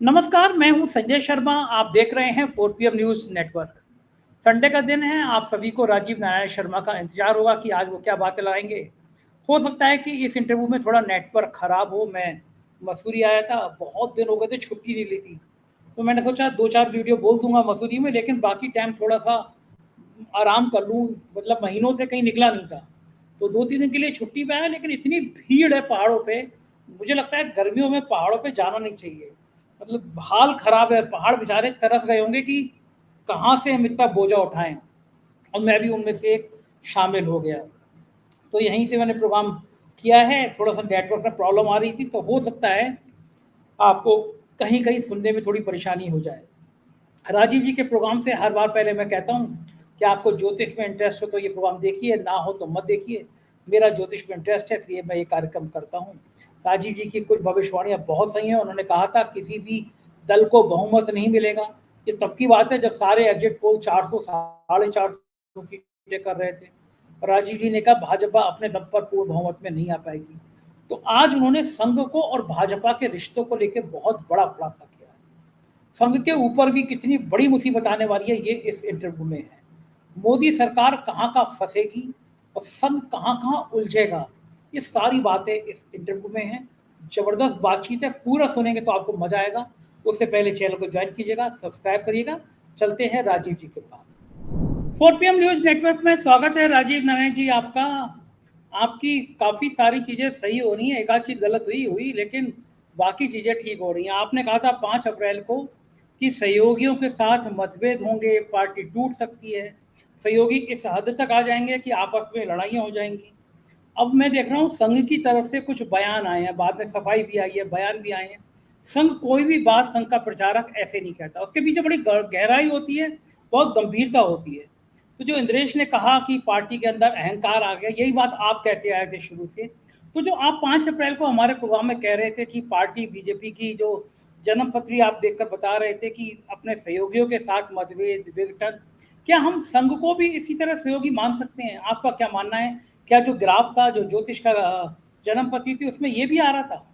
नमस्कार, मैं हूं संजय शर्मा। आप देख रहे हैं 4 PM न्यूज़ नेटवर्क। संडे का दिन है। आप सभी को राजीव नारायण शर्मा का इंतजार होगा कि आज वो क्या बातें लाएंगे। हो सकता है कि इस इंटरव्यू में थोड़ा नेटवर्क खराब हो। मैं मसूरी आया था, बहुत दिन हो गए थे, छुट्टी नहीं ली थी, तो मैंने सोचा 2-4 वीडियो बोल दूंगा मसूरी में, लेकिन बाकी टाइम थोड़ा सा आराम कर लूँ। मतलब महीनों से कहीं निकला नहीं था, तो 2-3 दिन के लिए छुट्टी पे आया। लेकिन इतनी भीड़ है पहाड़ों पे, मुझे लगता है गर्मियों में पहाड़ों पे जाना नहीं चाहिए। मतलब हाल खराब है, पहाड़ बेचारे तरस गए होंगे कि कहाँ से हम इतना बोझा उठाएं, और मैं भी उनमें से एक शामिल हो गया। तो यहीं से मैंने प्रोग्राम किया है। थोड़ा सा नेटवर्क में प्रॉब्लम आ रही थी, तो हो सकता है आपको कहीं कहीं सुनने में थोड़ी परेशानी हो जाए। राजीव जी के प्रोग्राम से हर बार पहले मैं कहता हूँ कि आपको ज्योतिष में इंटरेस्ट हो तो ये प्रोग्राम देखिए, ना हो तो मत देखिए। मेरा ज्योतिष में इंटरेस्ट है, इसलिए मैं ये कार्यक्रम करता हूँ। राजीव जी की कुछ भविष्यवाणियाँ बहुत सही हैं। उन्होंने कहा था किसी भी दल को बहुमत नहीं मिलेगा। ये तब की बात है जब सारे एग्जिट पोल 400 450 सीटें कर रहे थे। और राजीव जी ने कहा भाजपा अपने दम पर पूर्ण बहुमत में नहीं आ पाएगी। तो आज उन्होंने संघ को और भाजपा के रिश्तों को लेकर बहुत बड़ा खुलासा किया है। संघ के ऊपर भी कितनी बड़ी मुसीबत आने वाली है, ये इस इंटरव्यू में है। मोदी सरकार कहाँ कहाँ फंसेगी और संघ कहाँ कहाँ उलझेगा, ये सारी बातें इस इंटरव्यू में हैं। जबरदस्त बातचीत है, पूरा सुनेंगे तो आपको मजा आएगा। उससे पहले चैनल को ज्वाइन कीजिएगा, सब्सक्राइब करिएगा। चलते हैं राजीव जी के पास। 4 PM न्यूज नेटवर्क में स्वागत है राजीव नारायण जी आपका। आपकी काफी सारी चीजें सही हो रही हैं, एक आध चीज गलत हुई हुई, लेकिन बाकी चीजें ठीक हो रही हैं। आपने कहा था 5 अप्रैल को कि सहयोगियों के साथ मतभेद होंगे, पार्टी टूट सकती है, सहयोगी इस हद तक आ जाएंगे कि आपस में लड़ाइयाँ हो जाएंगी। अब मैं देख रहा हूँ संघ की तरफ से कुछ बयान आए हैं, बाद में सफाई भी आई है, बयान भी आए हैं। संघ कोई भी बात संघ का प्रचारक ऐसे नहीं कहता, उसके पीछे बड़ी गहराई होती है, बहुत गंभीरता होती है। तो जो इंद्रेश ने कहा कि पार्टी के अंदर अहंकार आ गया, यही बात आप कहते आए थे शुरू से। तो जो आप 5 अप्रैल को हमारे प्रोग्राम में कह रहे थे कि पार्टी बीजेपी की जो जन्म पत्री आप देखकर बता रहे थे कि अपने सहयोगियों के साथ मतभेद विघटन, क्या हम संघ को भी इसी तरह सहयोगी मान सकते हैं? आपका क्या मानना है? क्या जो ग्राफ था, जो ज्योतिष का जन्म पत्री थी, उसमें ये भी आ रहा था?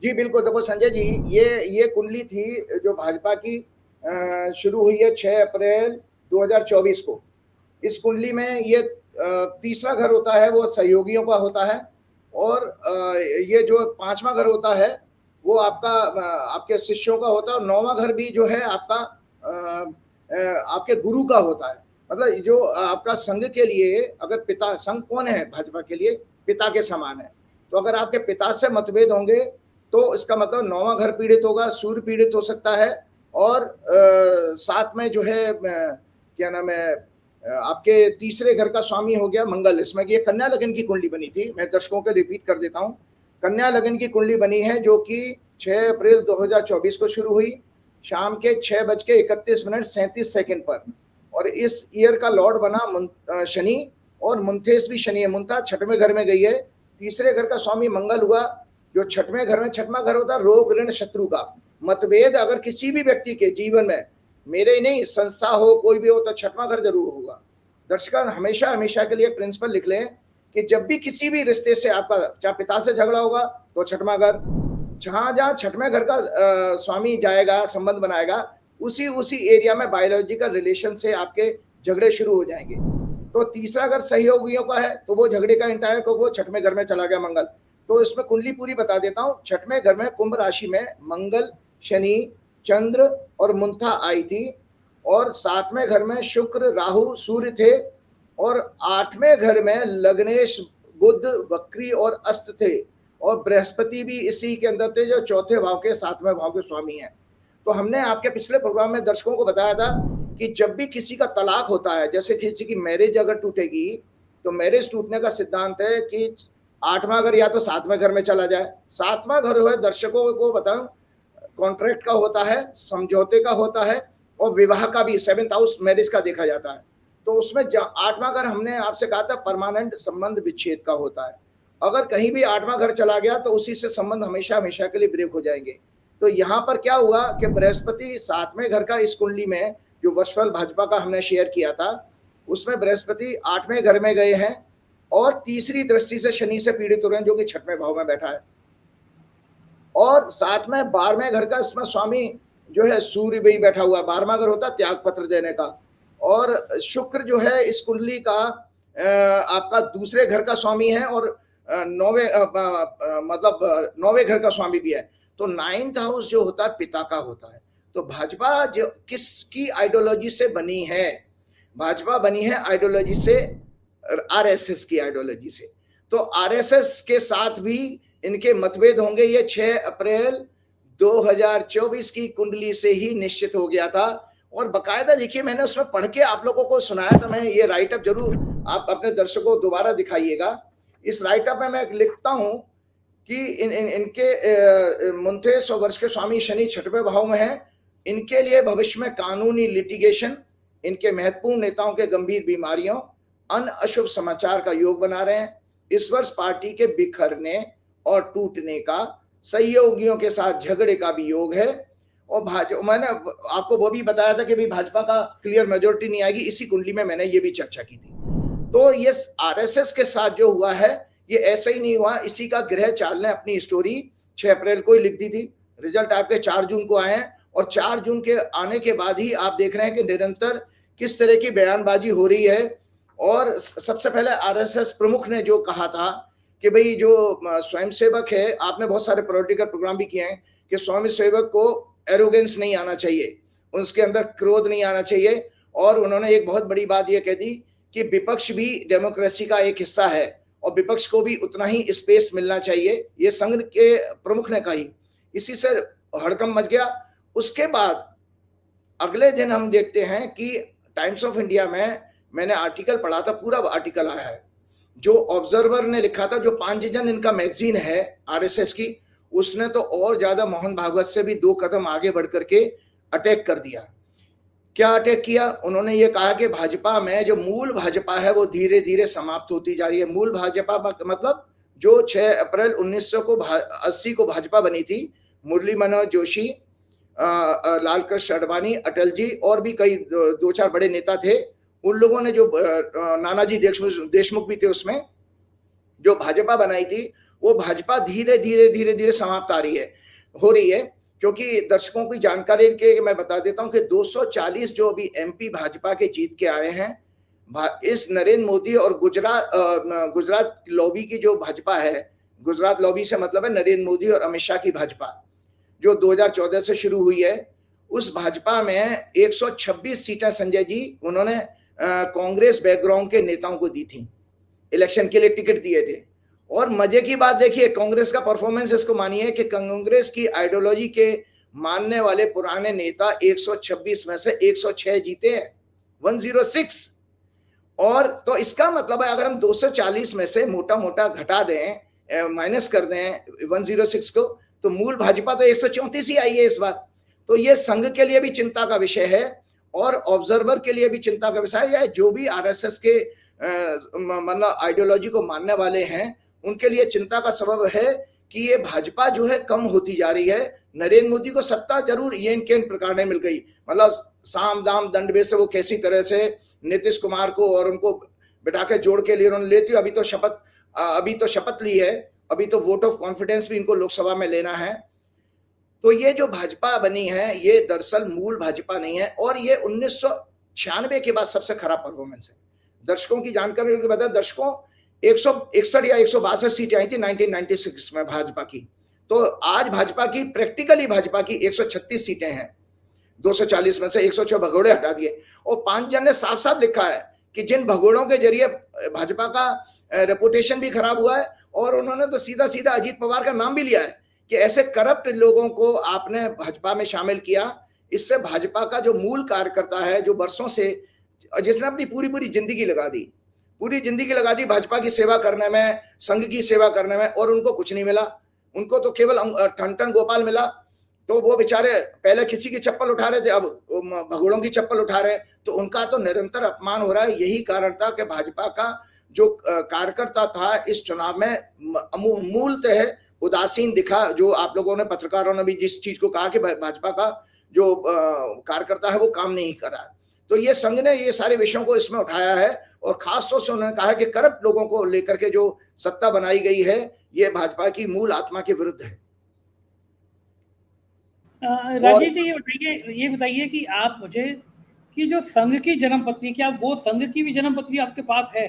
जी बिल्कुल। देखो संजय जी, ये कुंडली थी जो भाजपा की शुरू हुई है 6 अप्रैल 2024 को। इस कुंडली में ये तीसरा घर होता है वो सहयोगियों का होता है, और ये जो पांचवा घर होता है वो आपका आपके शिष्यों का होता है, और 9वां घर भी जो है आपका आपके गुरु का होता है। मतलब जो आपका संघ के लिए, अगर पिता, संघ कौन है भाजपा के लिए? पिता के समान है। तो अगर आपके पिता से मतभेद होंगे तो इसका मतलब 9वां घर पीड़ित होगा, सूर्य पीड़ित हो सकता है, और साथ में जो है क्या नाम है, आपके तीसरे घर का स्वामी हो गया मंगल। इसमें ये कन्या लगन की कुंडली बनी थी, मैं दर्शकों को रिपीट कर देता हूँ। कन्या लगन की कुंडली बनी है जो कि 6 अप्रैल 2024 को शुरू हुई, शाम के 6:31 पर। और इस ईयर का लॉर्ड बना शनि, और मुंथेस भी शनि है। मुंता 6वें घर में गई है, तीसरे घर का स्वामी मंगल हुआ, जो 6वें घर में, 6वां घर होता है रोग ऋण शत्रु का। मतभेद अगर किसी भी व्यक्ति के जीवन में, मेरे ही नहीं, संस्था हो, कोई भी हो, तो 6वां घर जरूर होगा। दर्शक हमेशा हमेशा के लिए प्रिंसिपल लिख लें कि जब भी किसी भी रिश्ते से आपका, चाहे पिता से झगड़ा होगा तो 6वां घर, जहां जहां 6वें घर का स्वामी जाएगा, संबंध बनाएगा, उसी एरिया में बायोलॉजिकल रिलेशन से आपके झगड़े शुरू हो जाएंगे। तो तीसरा घर सहयोगियों का है, तो वो झगड़े का इंटायर को वो 6वें घर में चला गया मंगल। तो इसमें कुंडली पूरी बता देता हूँ। 6वें घर में कुंभ राशि में मंगल, शनि, चंद्र और मुंथा आई थी, और 7वें घर में शुक्र, राहु, सूर्य थे, और 8वें घर में लग्नेश, बुध, वक्री और अस्त थे, और बृहस्पति भी इसी के अंदर थे, जो चौथे भाव के 7वें भाव के स्वामी हैं। तो हमने आपके पिछले प्रोग्राम में दर्शकों को बताया था कि जब भी किसी का तलाक होता है, जैसे किसी की मैरिज अगर टूटेगी, तो मैरिज टूटने का सिद्धांत है कि 8वां घर या तो 7वें घर में चला जाए। 7वां घर है, दर्शकों को बताऊं, कॉन्ट्रैक्ट का होता है, समझौते का होता है, और विवाह का भी 7th हाउस मैरिज का देखा जाता है। तो उसमें 8वां घर हमने आपसे कहा था परमानेंट संबंध विच्छेद का होता है। अगर कहीं भी 8वां घर चला गया तो उसी से संबंध हमेशा हमेशा के लिए ब्रेक हो जाएंगे। तो यहाँ पर क्या हुआ कि बृहस्पति 7वें घर का, इस कुंडली में जो वर्षफल भाजपा का हमने शेयर किया था, उसमें बृहस्पति 8वें घर में गए हैं, और तीसरी दृष्टि से शनि से पीड़ित हो रहे हैं, जो कि 6वें भाव में बैठा है। और साथ में 12वें घर का इसमें स्वामी जो है सूर्य भी बैठा हुआ है। 12वां घर होता है त्याग पत्र देने का, और शुक्र जो है इस कुंडली का आपका दूसरे घर का स्वामी है, और 9वें घर का स्वामी भी है। तो 9th हाउस जो होता है पिता का होता है। तो भाजपा जो किसकी आइडियोलॉजी से बनी है? भाजपा बनी है आइडियोलॉजी से, आरएसएस की आइडियोलॉजी से। तो आरएसएस के साथ भी इनके मतभेद होंगे, ये 6 अप्रैल 2024 की कुंडली से ही निश्चित हो गया था। और बकायदा देखिए, मैंने उसमें पढ़ के आप लोगों को सुनाया था। मैं ये राइटअप जरूर आप अपने दर्शकों को दोबारा दिखाइएगा। इस राइटअप में मैं लिखता हूं कि इनके मुंथे 100 वर्ष के स्वामी शनि 6वें भाव में है। इनके लिए भविष्य में कानूनी लिटिगेशन, इनके महत्वपूर्ण नेताओं के गंभीर बीमारियों, अन्य अशुभ समाचार का योग बना रहे हैं। इस वर्ष पार्टी के बिखरने और टूटने का, सहयोगियों के साथ झगड़े का भी योग है। और मैंने आपको वो भी बताया था कि भाई भाजपा का क्लियर मेजोरिटी नहीं आएगी, इसी कुंडली में मैंने ये भी चर्चा की थी। तो ये आरएसएस के साथ जो हुआ है ये ऐसा ही नहीं हुआ, इसी का ग्रह चाल ने अपनी स्टोरी 6 अप्रैल को ही लिख दी थी। रिजल्ट आपके 4 जून को आए हैं, और 4 जून के आने के बाद ही आप देख रहे हैं कि निरंतर किस तरह की बयानबाजी हो रही है। और सबसे पहले आरएसएस प्रमुख ने जो कहा था कि भाई जो स्वयंसेवक है, आपने बहुत सारे पॉलिटिकल प्रोग्राम भी किए हैं, कि स्वयंसेवक को एरोगेंस नहीं आना चाहिए, उसके अंदर क्रोध नहीं आना चाहिए। और उन्होंने एक बहुत बड़ी बात यह कह दी कि विपक्ष भी डेमोक्रेसी का एक हिस्सा है और विपक्ष को भी उतना ही स्पेस मिलना चाहिए, ये संघ के प्रमुख ने कही। इसी से हड़कंप मच गया। उसके बाद अगले दिन हम देखते हैं कि टाइम्स ऑफ इंडिया में मैंने आर्टिकल पढ़ा था, पूरा आर्टिकल आया है, जो ऑब्जर्वर ने लिखा था, जो पांचजन इनका मैगजीन है आरएसएस की, उसने तो और ज्यादा मोहन भागवत से भी 2 कदम आगे बढ़ करके अटैक कर दिया। क्या अटैक किया? उन्होंने ये कहा कि भाजपा में जो मूल भाजपा है वो धीरे धीरे समाप्त होती जा रही है। मूल भाजपा मतलब जो 6 अप्रैल 1980 को भाजपा बनी थी, मुरली मनोहर जोशी, लाल कृष्ण अडवाणी, अटल जी और भी कई 2-4 बड़े नेता थे, उन लोगों ने जो नानाजी देशमुख भी थे, उसमें जो भाजपा बनाई थी, वो भाजपा धीरे धीरे समाप्त हो रही है। क्योंकि दर्शकों की जानकारी के मैं बता देता हूं कि 240 जो अभी एमपी भाजपा के जीत के आए हैं, इस नरेंद्र मोदी और गुजरात लॉबी की जो भाजपा है, गुजरात लॉबी से मतलब है नरेंद्र मोदी और अमित शाह की भाजपा, जो 2014 से शुरू हुई है, उस भाजपा में 126 सीटें संजय जी उन्होंने कांग्रेस बैकग्राउंड के नेताओं को दी थी, इलेक्शन के लिए टिकट दिए थे। और मजे की बात देखिए, कांग्रेस का परफॉर्मेंस इसको मानिए कि कांग्रेस की आइडियोलॉजी के मानने वाले पुराने नेता 126 में से 106 जीते हैं, 106। और तो इसका मतलब है अगर हम 240 में से मोटा मोटा घटा दें, माइनस कर दें 106 को, तो मूल भाजपा तो 134 ही आई है इस बार। तो ये संघ के लिए भी चिंता का विषय है और ऑब्जर्वर के लिए भी चिंता का विषय है। जो भी आरएसएस के मतलब आइडियोलॉजी को मानने वाले हैं, उनके लिए चिंता का सबब है कि ये भाजपा जो है कम होती जा रही है। नरेंद्र मोदी को सत्ता जरूर ये इनके प्रकार ने मिल गई, मतलब साम दाम दंड से वो कैसी तरह से नीतीश कुमार को और उनको बिठा के जोड़ के लिए उन्होंने लेती। अभी तो शपथ ली है, अभी तो वोट ऑफ कॉन्फिडेंस भी इनको लोकसभा में लेना है। तो ये जो भाजपा बनी है ये दरअसल मूल भाजपा नहीं है, और ये 1996 के बाद सबसे खराब परफॉर्मेंस है। दर्शकों की जानकारी के बता, दर्शकों 161 या 162 सीटें आई थी 1996 में भाजपा की। तो आज भाजपा की प्रैक्टिकली भाजपा की 136 सीटें हैं, 240 में से 106 भगोड़े हटा दिए। और 5 जन ने साफ साफ लिखा है कि जिन भगोड़ों के जरिए भाजपा का रेपुटेशन भी खराब हुआ है, और उन्होंने तो सीधा सीधा अजीत पवार का नाम भी लिया है कि ऐसे करप्ट लोगों को आपने भाजपा में शामिल किया। इससे भाजपा का जो मूल कार्यकर्ता है, जो वर्षों से, जिसने अपनी पूरी जिंदगी लगा दी भाजपा की सेवा करने में, संघ की सेवा करने में, और उनको कुछ नहीं मिला। उनको तो केवल ठन गोपाल मिला। तो वो बेचारे पहले किसी की चप्पल उठा रहे थे, अब भगोड़ों की चप्पल उठा रहे हैं। तो उनका तो निरंतर अपमान हो रहा है। यही कारण था कि भाजपा का जो कार्यकर्ता था इस चुनाव में मूलतः उदासीन दिखा। जो आप लोगों ने, पत्रकारों ने भी जिस चीज को कहा कि भाजपा का जो कार्यकर्ता है वो काम नहीं कर रहा है, तो ये संघ ने ये सारे विषयों को इसमें उठाया है। और खास तौर से उन्होंने कहा कि करप्ट लोगों को लेकर के जो सत्ता बनाई गई है, ये भाजपा की मूल आत्मा के विरुद्ध है। राजीव जी ये बताइए कि आप मुझे कि जो संघ की जन्म पत्री, क्या वो संघ की भी जन्म पत्री आपके पास है,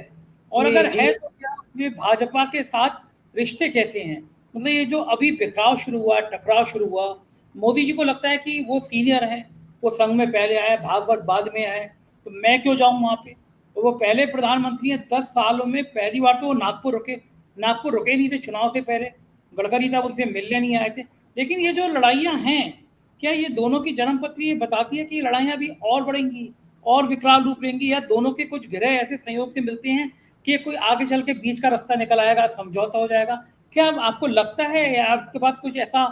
और जी अगर जी है तो क्या ये भाजपा के साथ रिश्ते कैसे हैं? मतलब ये जो अभी बिखराव शुरू हुआ, टकराव शुरू हुआ, मोदी जी को लगता है कि वो सीनियर हैं, वो संघ में पहले आए, भागवत बाद में आए, तो मैं क्यों जाऊं वहां पे? तो वो पहले प्रधानमंत्री हैं, 10 सालों में पहली बार तो वो नागपुर रुके नहीं थे चुनाव से पहले। गडकरी साहब उनसे मिलने नहीं आए थे। लेकिन ये जो लड़ाइयाँ हैं, क्या ये दोनों की जन्म पत्री ये बताती है कि लड़ाइयाँ अभी और बढ़ेंगी और विकराल रूप लेंगी, या दोनों के कुछ ग्रह ऐसे संयोग से मिलते हैं कि कोई आगे चल के बीच का रास्ता निकल आएगा, समझौता हो जाएगा? क्या आपको लगता है, या आपके पास कुछ ऐसा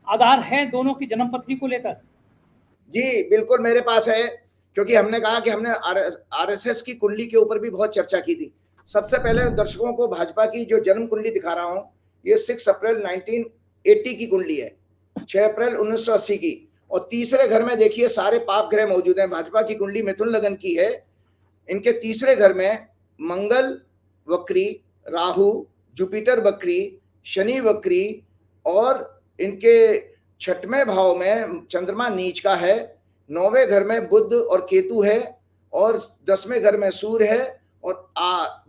आधार है दोनों की जन्म पत्री को लेकर? जी, बिल्कुल मेरे पास है, क्योंकि हमने कहा कि हमने आरएसएस की कुंडली के ऊपर भी बहुत चर्चा की थी। सबसे पहले दर्शकों को भाजपा की जो जन्म कुंडली दिखा रहा हूं, ये 6 अप्रैल 1980 की कुंडली है, 6 अप्रैल 1980 की। और तीसरे घर में देखिए सारे पाप ग्रह मौजूद हैं। भाजपा की कुंडली मिथुन लगन की है। इनके तीसरे घर में मंगल वक्री, राहु, जुपिटर वक्री, शनि वक्री, और इनके छठवें भाव में चंद्रमा नीच का है, 9वें घर में बुध और केतु है, और 10वें घर में सूर्य है, और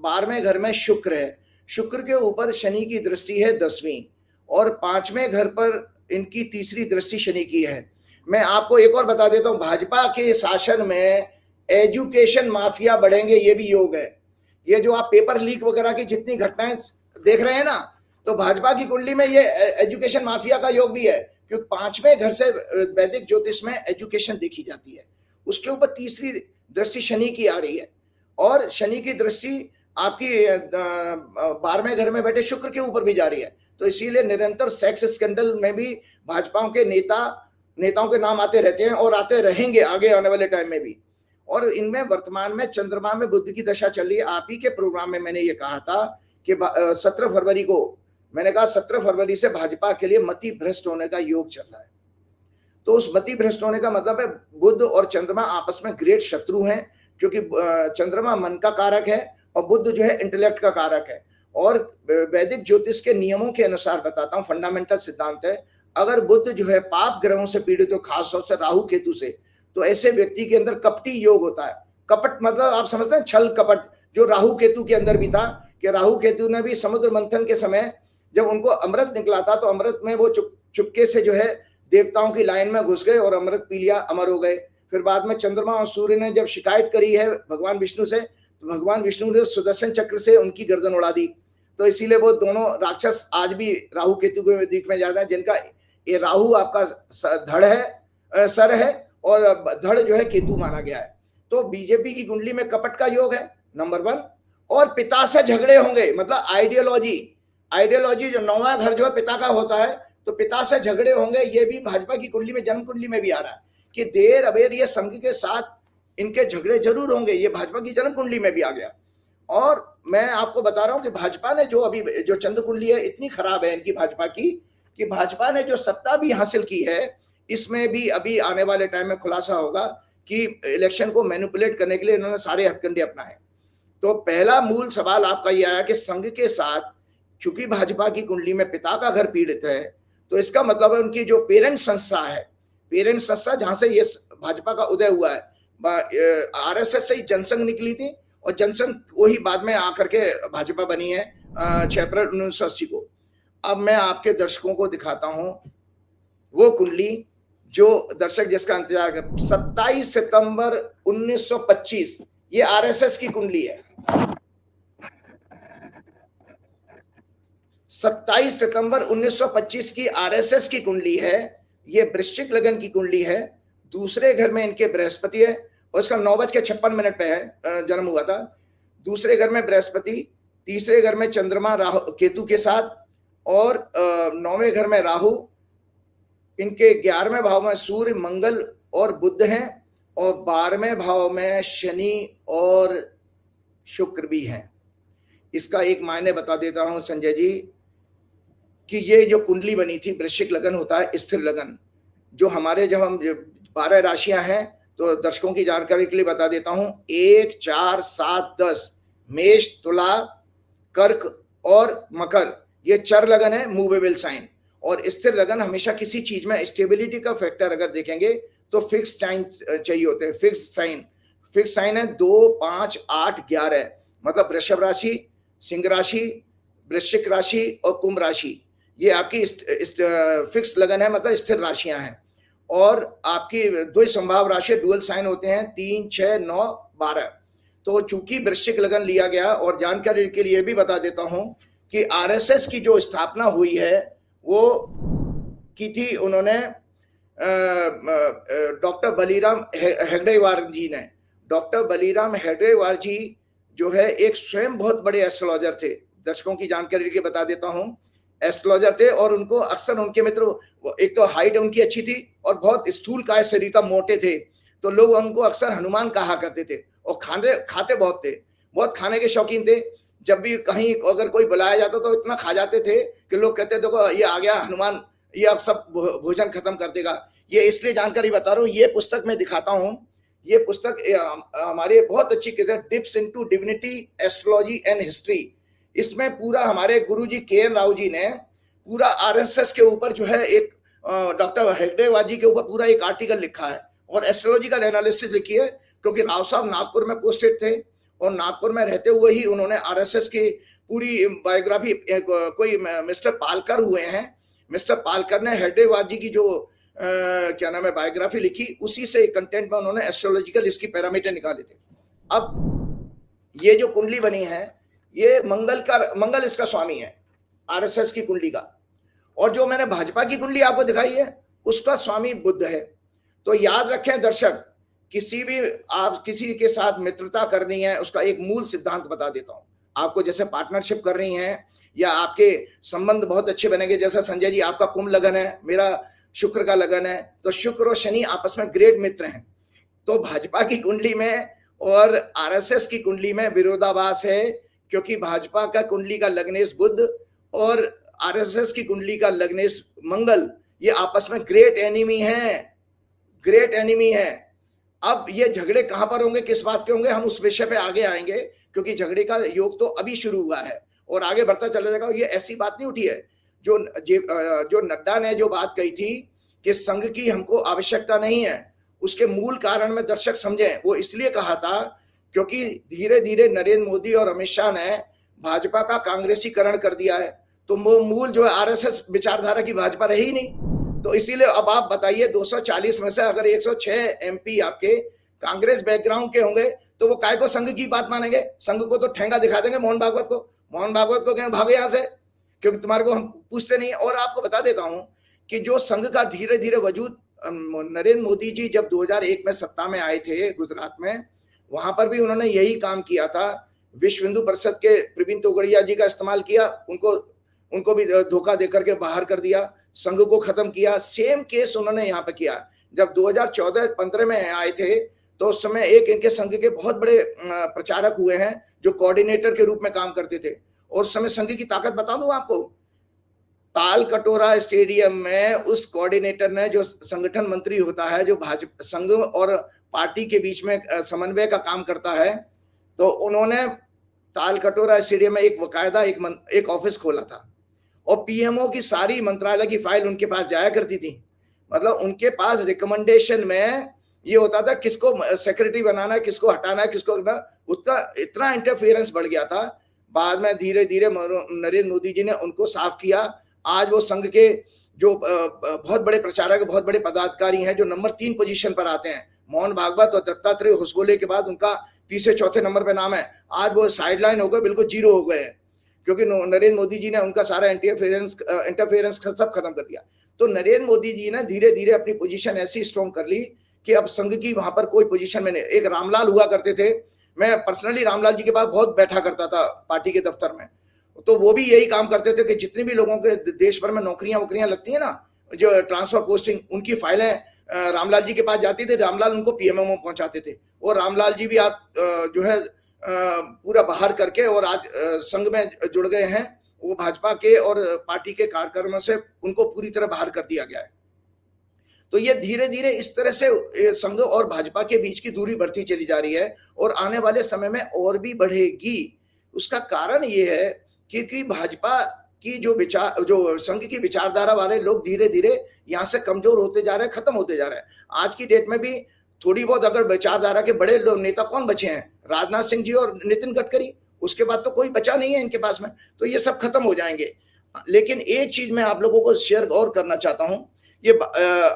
12वें घर में शुक्र है। शुक्र के ऊपर शनि की दृष्टि है 10वीं, और 5वें घर पर इनकी तीसरी दृष्टि शनि की है। मैं आपको एक और बता देता हूं, भाजपा के शासन में एजुकेशन माफिया बढ़ेंगे, ये भी योग है। ये जो आप पेपर लीक वगैरह की जितनी घटनाएं देख रहे हैं ना, तो भाजपा की कुंडली में ये एजुकेशन माफिया का योग भी है, क्योंकि 5वें घर से वैदिक ज्योतिष में एजुकेशन देखी जाती है। उसके ऊपर तीसरी दृष्टि शनि की आ रही है, और शनि की दृष्टि आपकी 12वें घर में बैठे शुक्र के ऊपर भी जा रही है। तो इसीलिए निरंतर सेक्स स्कैंडल में भी भाजपा के नेताओं के नाम आते रहते हैं, और आते रहेंगे आगे आने वाले टाइम में भी। और इनमें वर्तमान में चंद्रमा में बुध की दशा चल रही है। आप ही के प्रोग्राम में मैंने ये कहा था कि 17 फरवरी को मैंने कहा 17 फरवरी से भाजपा के लिए मति भ्रष्ट होने का योग चल रहा है। तो उस मति भ्रष्ट होने का मतलब है बुध और चंद्रमा आपस में ग्रेट शत्रु हैं, क्योंकि चंद्रमा मन का कारक है और बुध जो है इंटेलेक्ट का कारक है। और वैदिक ज्योतिष के नियमों के अनुसार बताता हूं, फंडामेंटल सिद्धांत है, अगर बुध जो है पाप ग्रहों से पीड़ित हो, खासतौर से राहु केतु से, तो ऐसे व्यक्ति के अंदर कपटी योग होता है। कपट मतलब आप समझते हैं, छल कपट, जो राहु केतु के अंदर भी था, कि राहु केतु ने भी समुद्र मंथन के समय जब उनको अमृत निकला था, तो अमृत में वो चुपके से जो है देवताओं की लाइन में घुस गए और अमृत पी लिया, अमर हो गए। फिर बाद में चंद्रमा और सूर्य ने जब शिकायत करी है भगवान विष्णु से, तो भगवान विष्णु ने सुदर्शन चक्र से उनकी गर्दन उड़ा दी। तो इसीलिए वो दोनों राक्षस आज भी राहु केतु के दिख में जाते हैं, जिनका ये राहु आपका धड़ है, सर है, और धड़ जो है केतु माना गया है। तो बीजेपी की कुंडली में कपट का योग है नंबर 1, और पिता से झगड़े होंगे, मतलब आइडियोलॉजी जो 9वां घर जो है पिता का होता है, तो पिता से झगड़े होंगे। ये भी भाजपा की कुंडली में, जन्म कुंडली में भी आ रहा है कि देर अबेर ये संघ के साथ इनके झगड़े जरूर होंगे। ये भाजपा की जन्म कुंडली में भी आ गया। और मैं आपको बता रहा हूं कि भाजपा ने जो अभी जो चंद्र कुंडली है इतनी खराब है इनकी भाजपा की, कि भाजपा ने जो सत्ता भी हासिल की है, इसमें भी अभी आने वाले टाइम में खुलासा होगा कि इलेक्शन को मैनिपुलेट करने के लिए इन्होंने सारे हथकंडे अपनाए। तो पहला मूल सवाल आपका यह आया कि संघ के साथ, चूंकि भाजपा की कुंडली में पिता का घर पीड़ित है, तो इसका मतलब है उनकी जो पेरेंट संस्था है, पेरेंट संस्था जहां से ये भाजपा का उदय हुआ है, आरएसएस से ही जनसंघ निकली थी, और जनसंघ वही बाद में आकर के भाजपा बनी है 6 अप्रैल 1980 को। अब मैं आपके दर्शकों को दिखाता हूं वो कुंडली जो दर्शक जिसका इंतजार कर, 27 सितंबर 1925, ये आरएसएस की कुंडली है। 27 सितंबर 1925 की आरएसएस की कुंडली है। ये वृश्चिक लगन की कुंडली है। दूसरे घर में इनके बृहस्पति है, और इसका 9:56 पे है, जन्म हुआ था। दूसरे घर में बृहस्पति, तीसरे घर में चंद्रमा राहु केतु के साथ, और 9वें घर में राहु, इनके 11वें भाव में सूर्य मंगल और बुध हैं, और 12वें भाव में शनि और शुक्र भी हैं। इसका एक मायने बता देता हूं संजय जी, कि ये जो कुंडली बनी थी, वृश्चिक लगन होता है स्थिर लगन, जो हमारे जब हम 12 राशियां हैं, तो दर्शकों की जानकारी के लिए बता देता हूं, 1, 4, 7, 10, मेष, तुला, कर्क और मकर, ये चर लगन है, मूवेबल साइन। और स्थिर लगन हमेशा किसी चीज में स्टेबिलिटी का फैक्टर अगर देखेंगे तो फिक्स साइन चाहिए होते हैं। फिक्स साइन है 2, 5, 8, 11, मतलब वृषभ राशि, सिंह राशि, वृश्चिक राशि और कुंभ राशि, ये आपकी फिक्स लगन है, मतलब स्थिर राशियां हैं। और आपकी दो संभाव राशि डुअल साइन होते हैं 3, 6, 9, 12। तो चूंकि वृश्चिक लगन लिया गया, और जानकारी के लिए भी बता देता हूं कि आरएसएस की जो स्थापना हुई है वो की थी उन्होंने डॉक्टर बलीराम हेगडेवार जी ने। डॉक्टर बलीराम हेगडेवार जी जो है एक स्वयं बहुत बड़े एस्ट्रोलॉजर थे। दर्शकों की जानकारी के लिए बता देता हूं, एस्ट्रोलॉजर थे, और उनको अक्सर उनके मित्र, एक तो हाइट उनकी अच्छी थी और बहुत स्थूल काय शरीर था, मोटे थे, तो लोग उनको अक्सर हनुमान कहा करते थे। और खाते बहुत थे, बहुत खाने के शौकीन थे। जब भी कहीं अगर कोई बुलाया जाता तो इतना खा जाते थे कि लोग कहते देखो ये आ गया हनुमान, ये अब सब भोजन खत्म कर देगा। ये इसलिए जानकारी बता रहा हूँ, ये पुस्तक मैं दिखाता हूँ। ये पुस्तक हमारे बहुत अच्छी किताब dips into divinity, astrology and history. इसमें पूरा हमारे गुरुजी के.एन. राव जी ने पूरा आरएसएस के ऊपर जो है एक डॉक्टर हेगडेवार जी के ऊपर पूरा एक आर्टिकल लिखा है और एस्ट्रोलॉजिकल एनालिसिस लिखी है, क्योंकि राव साहब नागपुर में पोस्टेड थे और नागपुर में रहते हुए ही उन्होंने आरएसएस की पूरी बायोग्राफी, कोई मिस्टर पालकर हुए हैं, मिस्टर पालकर ने हेगडेवार जी की जो क्या नाम है बायोग्राफी लिखी, उसी से कंटेंट में उन्होंने एस्ट्रोलॉजिकल इसकी पैरामीटर निकाले थे। अब ये जो कुंडली बनी है, ये मंगल इसका स्वामी है, आरएसएस की कुंडली का। और जो मैंने भाजपा की कुंडली आपको दिखाई है उसका स्वामी बुध है। तो याद रखें दर्शक, किसी के साथ मित्रता करनी है, उसका एक मूल सिद्धांत बता देता हूं आपको। जैसे पार्टनरशिप कर रही है या आपके संबंध बहुत अच्छे बनेंगे, जैसा संजय जी आपका कुंभ लगन है, मेरा शुक्र का लगन है, तो शुक्र और शनि आपस में ग्रेट मित्र हैं। तो भाजपा की कुंडली में और आरएसएस की कुंडली में विरोधाभास है, क्योंकि भाजपा का कुंडली का लग्नेश बुध और आरएसएस की कुंडली का लग्नेश मंगल, ये आपस में ग्रेट एनिमी है। अब ये झगड़े कहां पर होंगे, किस बात के होंगे, हम उस विषय पे आगे आएंगे, क्योंकि झगड़े का योग तो अभी शुरू हुआ है और आगे बढ़ता चला जाएगा। ये ऐसी बात नहीं उठी है जो नड्डा ने जो बात कही थी कि संघ की हमको आवश्यकता नहीं है, उसके मूल कारण में दर्शक समझें। वो इसलिए कहा था क्योंकि धीरे धीरे नरेंद्र मोदी और अमित शाह ने भाजपा का कांग्रेसीकरण कर दिया है, तो वो मूल जो है आरएसएस विचारधारा की भाजपा रही ही नहीं। तो इसीलिए अब आप बताइए 240 में से अगर 106 एमपी आपके कांग्रेस बैकग्राउंड के होंगे तो वो काय को संघ की बात मानेंगे? संघ को तो ठेंगा दिखा देंगे मोहन भागवत को कहें भागो यहां से, क्योंकि तुम्हारे को हम पूछते नहीं। और आपको बता देता हूं कि जो संघ का धीरे धीरे वजूद, नरेंद्र मोदी जी जब 2001 में सत्ता में आए थे गुजरात में, वहां पर भी उन्होंने यही काम किया था। विश्व हिंदू परिषद के प्रवीण तोगड़िया जी का इस्तेमाल किया, उनको भी धोखा देकर के बाहर कर दिया, संघ को खत्म किया। सेम केस उन्होंने यहाँ पे किया। जब 2014-15 में आए थे तो उस समय एक इनके संघ के बहुत बड़े प्रचारक हुए हैं जो कोऑर्डिनेटर के रूप में काम करते थे, और उस समय संघ की ताकत बता दूं आपको, ताल कटोरा स्टेडियम में उस कोऑर्डिनेटर ने, जो संगठन मंत्री होता है, जो भाजपा संघ और पार्टी के बीच में समन्वय का काम करता है, तो उन्होंने ताल कटोरा स्टेडियम में एक बकायदा एक ऑफिस खोला था और पीएमओ की सारी मंत्रालय की फाइल उनके पास जाया करती थी। मतलब उनके पास रिकमेंडेशन में ये होता था किसको सेक्रेटरी बनाना है, किसको हटाना है, किसको करना, उसका इतना इंटरफेरेंस बढ़ गया था। बाद में धीरे धीरे नरेंद्र मोदी जी ने उनको साफ किया। आज वो संघ के जो बहुत बड़े प्रचारक, बहुत बड़े पदाधिकारी हैं, जो नंबर 3 पोजीशन पर आते हैं, मोहन भागवत और दत्तात्रेय होसबोले के बाद उनका तीसरे चौथे नंबर पे नाम है। आज वो साइडलाइन हो गए, बिल्कुल जीरो हो गए हैं, क्योंकि नरेंद्र मोदी जी ने उनका सारा इंटरफेरेंस सब खत्म कर दिया। तो नरेंद्र मोदी जी ने धीरे धीरे अपनी पोजीशन ऐसी स्ट्रॉन्ग कर ली कि अब संघ की वहां पर कोई पोजीशन में नहीं। एक रामलाल हुआ करते थे, मैं पर्सनली रामलाल जी के पास बहुत बैठा करता था पार्टी के दफ्तर में, तो वो भी यही काम करते थे कि जितने भी लोगों के देश भर में नौकरियां लगती है ना, जो ट्रांसफर पोस्टिंग, उनकी फाइलें रामलाल जी के पास जाती थी, रामलाल उनको पीएमओ में पहुंचाते थे। और रामलाल जी भी आप जो है पूरा बाहर करके और आज संघ में जुड़ गए हैं। वो भाजपा के और पार्टी के कार्यक्रमों से उनको पूरी तरह बाहर कर दिया गया है। तो ये धीरे धीरे इस तरह से संघ और भाजपा के बीच की दूरी बढ़ती चली जा रही है और आने वाले समय में और भी बढ़ेगी। उसका कारण ये है क्योंकि भाजपा कि जो संघ की विचारधारा वाले लोग धीरे धीरे यहाँ से कमजोर होते जा रहे हैं, खत्म होते जा रहे हैं। आज की डेट में भी थोड़ी बहुत अगर विचारधारा के बड़े लोग नेता कौन बचे हैं? राजनाथ सिंह जी और नितिन गडकरी, उसके बाद तो कोई बचा नहीं है इनके पास में। तो ये सब खत्म हो जाएंगे। लेकिन एक चीज मैं आप लोगों को शेयर और करना चाहता हूं, ये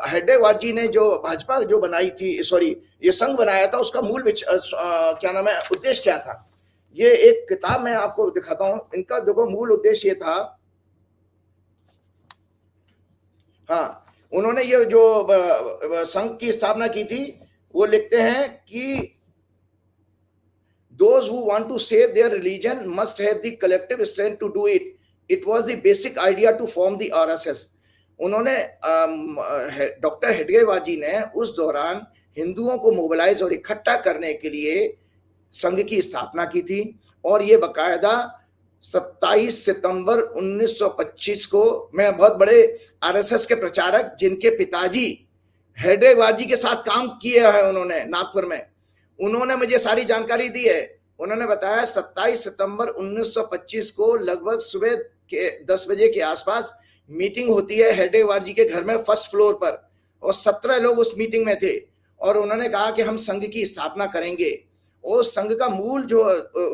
हेडगेवार जी ने जो भाजपा जो बनाई थी, सॉरी ये संघ बनाया था, उसका मूल क्या नाम है, उद्देश्य क्या था? ये एक किताब मैं आपको दिखाता हूं। इनका देखो मूल उद्देश्य ये था, हाँ, उन्होंने ये जो संघ की स्थापना की थी, वो लिखते हैं कि those who want to save their religion must have the collective strength to do it. It was the basic idea to form the RSS. उन्होंने डॉक्टर हेडगेवार जी ने उस दौरान हिंदुओं को मोबिलाइज और इकट्ठा करने के लिए संघ की स्थापना की थी। और ये बकायदा 27 सितंबर 1925 को, मैं बहुत बड़े आरएसएस के प्रचारक जिनके पिताजी हेडगेवार जी के साथ काम किए हैं उन्होंने नागपुर में, उन्होंने मुझे सारी जानकारी दी है। उन्होंने बताया 27 सितंबर 1925 को लगभग सुबह के 10 बजे के आसपास मीटिंग होती है हेडगेवार जी के घर में फर्स्ट फ्लोर पर, और 17 लोग उस मीटिंग में थे। और उन्होंने कहा कि हम संघ की स्थापना करेंगे, और संघ का मूल जो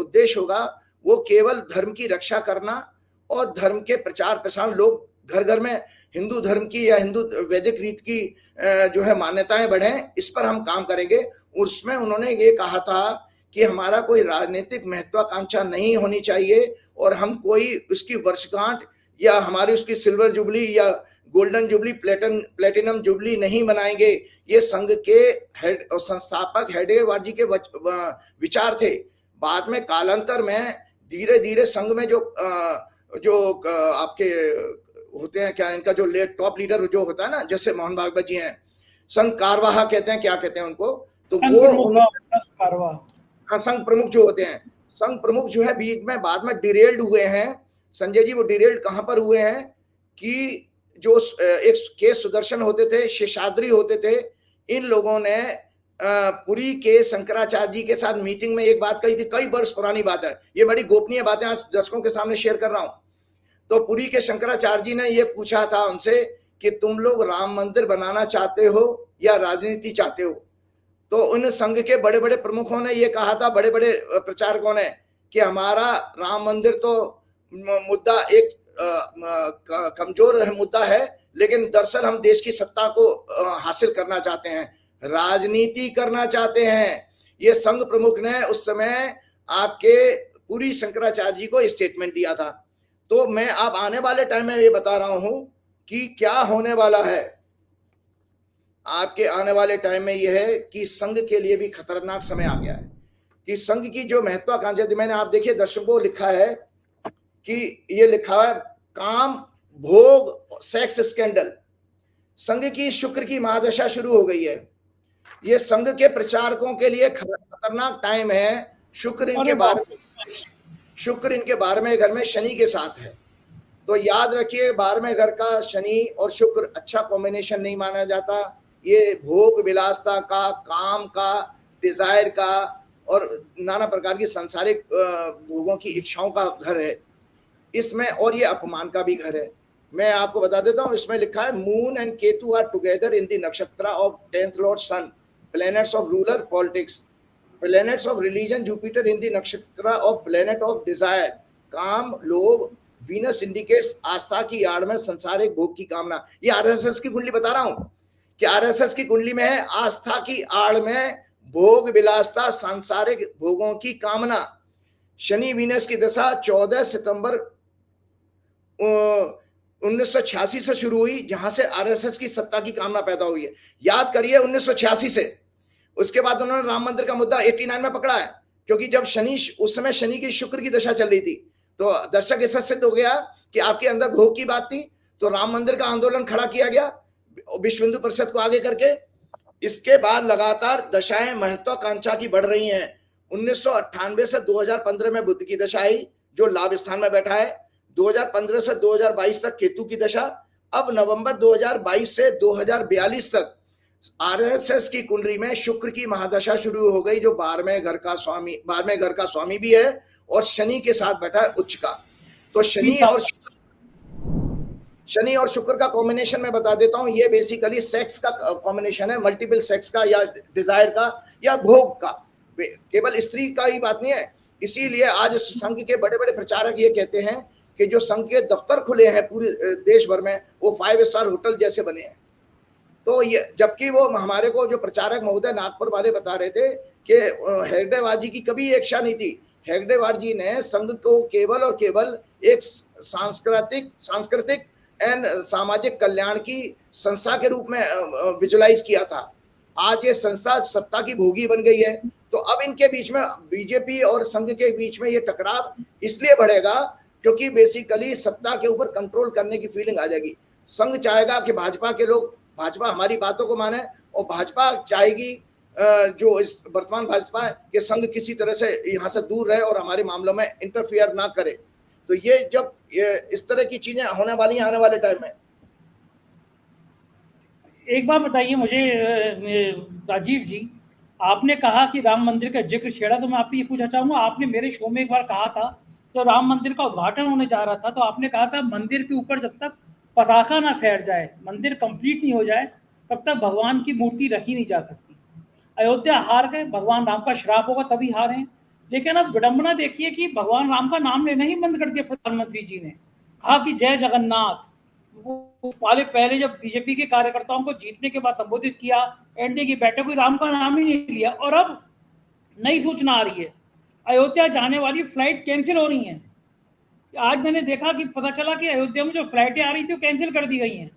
उद्देश्य होगा वो केवल धर्म की रक्षा करना और धर्म के प्रचार प्रसार, लोग घर घर में हिंदू धर्म की या हिंदू वैदिक रीत की जो है मान्यताएं बढ़ें, इस पर हम काम करेंगे। उसमें उन्होंने ये कहा था कि हमारा कोई राजनीतिक महत्वाकांक्षा नहीं होनी चाहिए, और हम कोई उसकी वर्षगांठ या हमारी उसकी सिल्वर जुबली या गोल्डन जुबली, प्लेटिनम जुबली नहीं मनाएंगे। ये संघ के हेड और संस्थापक हेडगेवार जी के विचार थे। बाद में कालांतर में धीरे धीरे संघ में जो आपके होते हैं, क्या इनका जो टॉप लीडर जो होता है ना, जैसे मोहन भागवत जी हैं, संघ कारवाह कहते हैं, क्या कहते हैं उनको, तो वो संघ प्रमुख जो होते हैं, संघ प्रमुख जो है बीच में बाद में डिरेल्ड हुए हैं संजय जी। वो डिरेल्ड कहां पर हुए हैं कि जो एक के सुदर्शन होते थे, शेषाद्री होते थे, इन लोगों ने पुरी के शंकराचार्य जी के साथ मीटिंग में एक बात कही थी, कई वर्ष पुरानी बात है, ये बड़ी गोपनीय बातें आज दर्शकों के सामने शेयर कर रहा हूं। तो पुरी के शंकराचार्य जी ने ये पूछा था उनसे कि तुम लोग राम मंदिर बनाना चाहते हो या राजनीति चाहते हो? तो उन संघ के बड़े बड़े प्रमुखों ने ये कहा था, बड़े बड़े प्रचारकों ने, कि हमारा राम मंदिर तो मुद्दा एक कमजोर मुद्दा है, लेकिन दरअसल हम देश की सत्ता को हासिल करना चाहते हैं, राजनीति करना चाहते हैं। ये संघ प्रमुख ने उस समय आपके पुरी शंकराचार्य जी को स्टेटमेंट दिया था। तो मैं अब आने वाले टाइम में ये बता रहा हूं कि क्या होने वाला है। आपके आने वाले टाइम में यह है कि संघ के लिए भी खतरनाक समय आ गया है, कि संघ की जो महत्वाकांक्षा, मैंने आप देखिए दर्शकों को लिखा है कि ये लिखा है काम भोग सेक्स स्कैंडल, संघ की शुक्र की महादशा शुरू हो गई है। ये संघ के प्रचारकों के लिए खतरनाक टाइम है। शुक्र इनके 12वें घर में शनि के साथ है, तो याद रखिए 12वें घर का शनि और शुक्र अच्छा कॉम्बिनेशन नहीं माना जाता। ये भोग विलासता का, काम का, डिजायर का और नाना प्रकार की सांसारिक भोगों की इच्छाओं का घर है इसमें, और ये अपमान का भी घर है। मैं आपको बता देता हूँ, इसमें लिखा है moon and Ketu are together in the nakshatra of 10th lord sun, planets of ruler politics, planets of religion, Jupiter in the nakshatra of planet of desire, kaam, lobh, Venus indicates आस्था की आड़ में संसारिक भोग की कामना। ये आरएसएस की कुंडली बता रहा हूं कि आरएसएस की कुंडली में है आस्था की आड़ में भोग विलासता, सांसारिक भोगों की कामना। शनि वीनस की दशा 14 सितंबर 1986 से शुरू हुई, जहां से आरएसएस की सत्ता की कामना पैदा हुई है। याद करिए 1986 से। उसके बाद उन्होंने राम मंदिर का मुद्दा 89 में पकड़ा है, क्योंकि जब शनि, उस समय शनि की शुक्र की दशा चल रही थी, तो दर्शक इससे सिद्ध हो गया कि आपके अंदर भोग की बात थी, तो राम मंदिर का आंदोलन खड़ा किया गया विश्व हिंदू परिषद को आगे करके। इसके बाद लगातार दशाएं महत्वाकांक्षा की बढ़ रही हैं। 1998 से 2015 में बुध की दशा आई, जो लाभ स्थान में बैठा है। 2015 से 2022 तक केतु की दशा। अब नवंबर 2022 से 2042 तक आरएसएस की कुंडली में शुक्र की महादशा शुरू हो गई, जो 12वें घर का स्वामी भी है और शनि के साथ बैठा है उच्च का। तो शनि और शनि और शुक्र का कॉम्बिनेशन मैं बता देता हूं, ये बेसिकली सेक्स का कॉम्बिनेशन है, मल्टीपल सेक्स का या डिजायर का या भोग का, केवल स्त्री का ही बात नहीं है। इसीलिए आज संघ के बड़े बड़े प्रचारक ये कहते हैं कि जो संघ के दफ्तर खुले हैं पूरे देश भर में, वो 5 स्टार होटल जैसे बने हैं। तो ये, जबकि वो हमारे को जो प्रचारक महोदय नागपुर वाले बता रहे थे कि हेगडेवार जी की कभी इच्छा नहीं थी। हेगडेवार जी ने संघ को केवल और केवल एक सांस्कृतिक एंड सामाजिक कल्याण की संस्था के रूप में विजुलाइज किया था। आज ये संस्था सत्ता की भोगी बन गई है। तो अब इनके बीच में, बीजेपी और संघ के बीच में ये टकराव इसलिए बढ़ेगा क्योंकि बेसिकली सत्ता के ऊपर कंट्रोल करने की फीलिंग आ जाएगी। संघ चाहेगा कि भाजपा के लोग, भाजपा हमारी बातों को माने, और भाजपा चाहेगी जो इस वर्तमान भाजपा है कि संघ किसी तरह से यहाँ से दूर रहे और हमारे मामलों में इंटरफियर ना करे। तो ये जब इस तरह की चीजें होने वाली हैं आने वाले टाइम में। एक बात बताइए मुझे राजीव जी, आपने कहा कि राम मंदिर का जिक्र छेड़ा, तो मैं आपसे ये पूछना चाहूंगा, आपने मेरे शो में एक बार कहा था, तो राम मंदिर का उद्घाटन होने जा रहा था, तो आपने कहा था मंदिर के ऊपर जब तक पताका ना फैल जाए, मंदिर कंप्लीट नहीं हो जाए, तब तक भगवान की मूर्ति रखी नहीं जा सकती। अयोध्या हार गए, भगवान राम का श्राप होगा तभी हारे। लेकिन अब विडंबना देखिए कि भगवान राम का नाम लेना ही बंद कर दिया प्रधानमंत्री जी ने। कहा कि जय जगन्नाथ, वो पहले जब बीजेपी के कार्यकर्ताओं को जीतने के बाद संबोधित किया, एनडीए की बैठक हुई, राम का नाम ही नहीं लिया। और अब नई सूचना आ रही है, अयोध्या जाने वाली फ्लाइट कैंसिल हो रही हैं। आज मैंने देखा कि पता चला कि अयोध्या में जो फ्लाइटें आ रही थी वो कैंसिल कर दी गई हैं।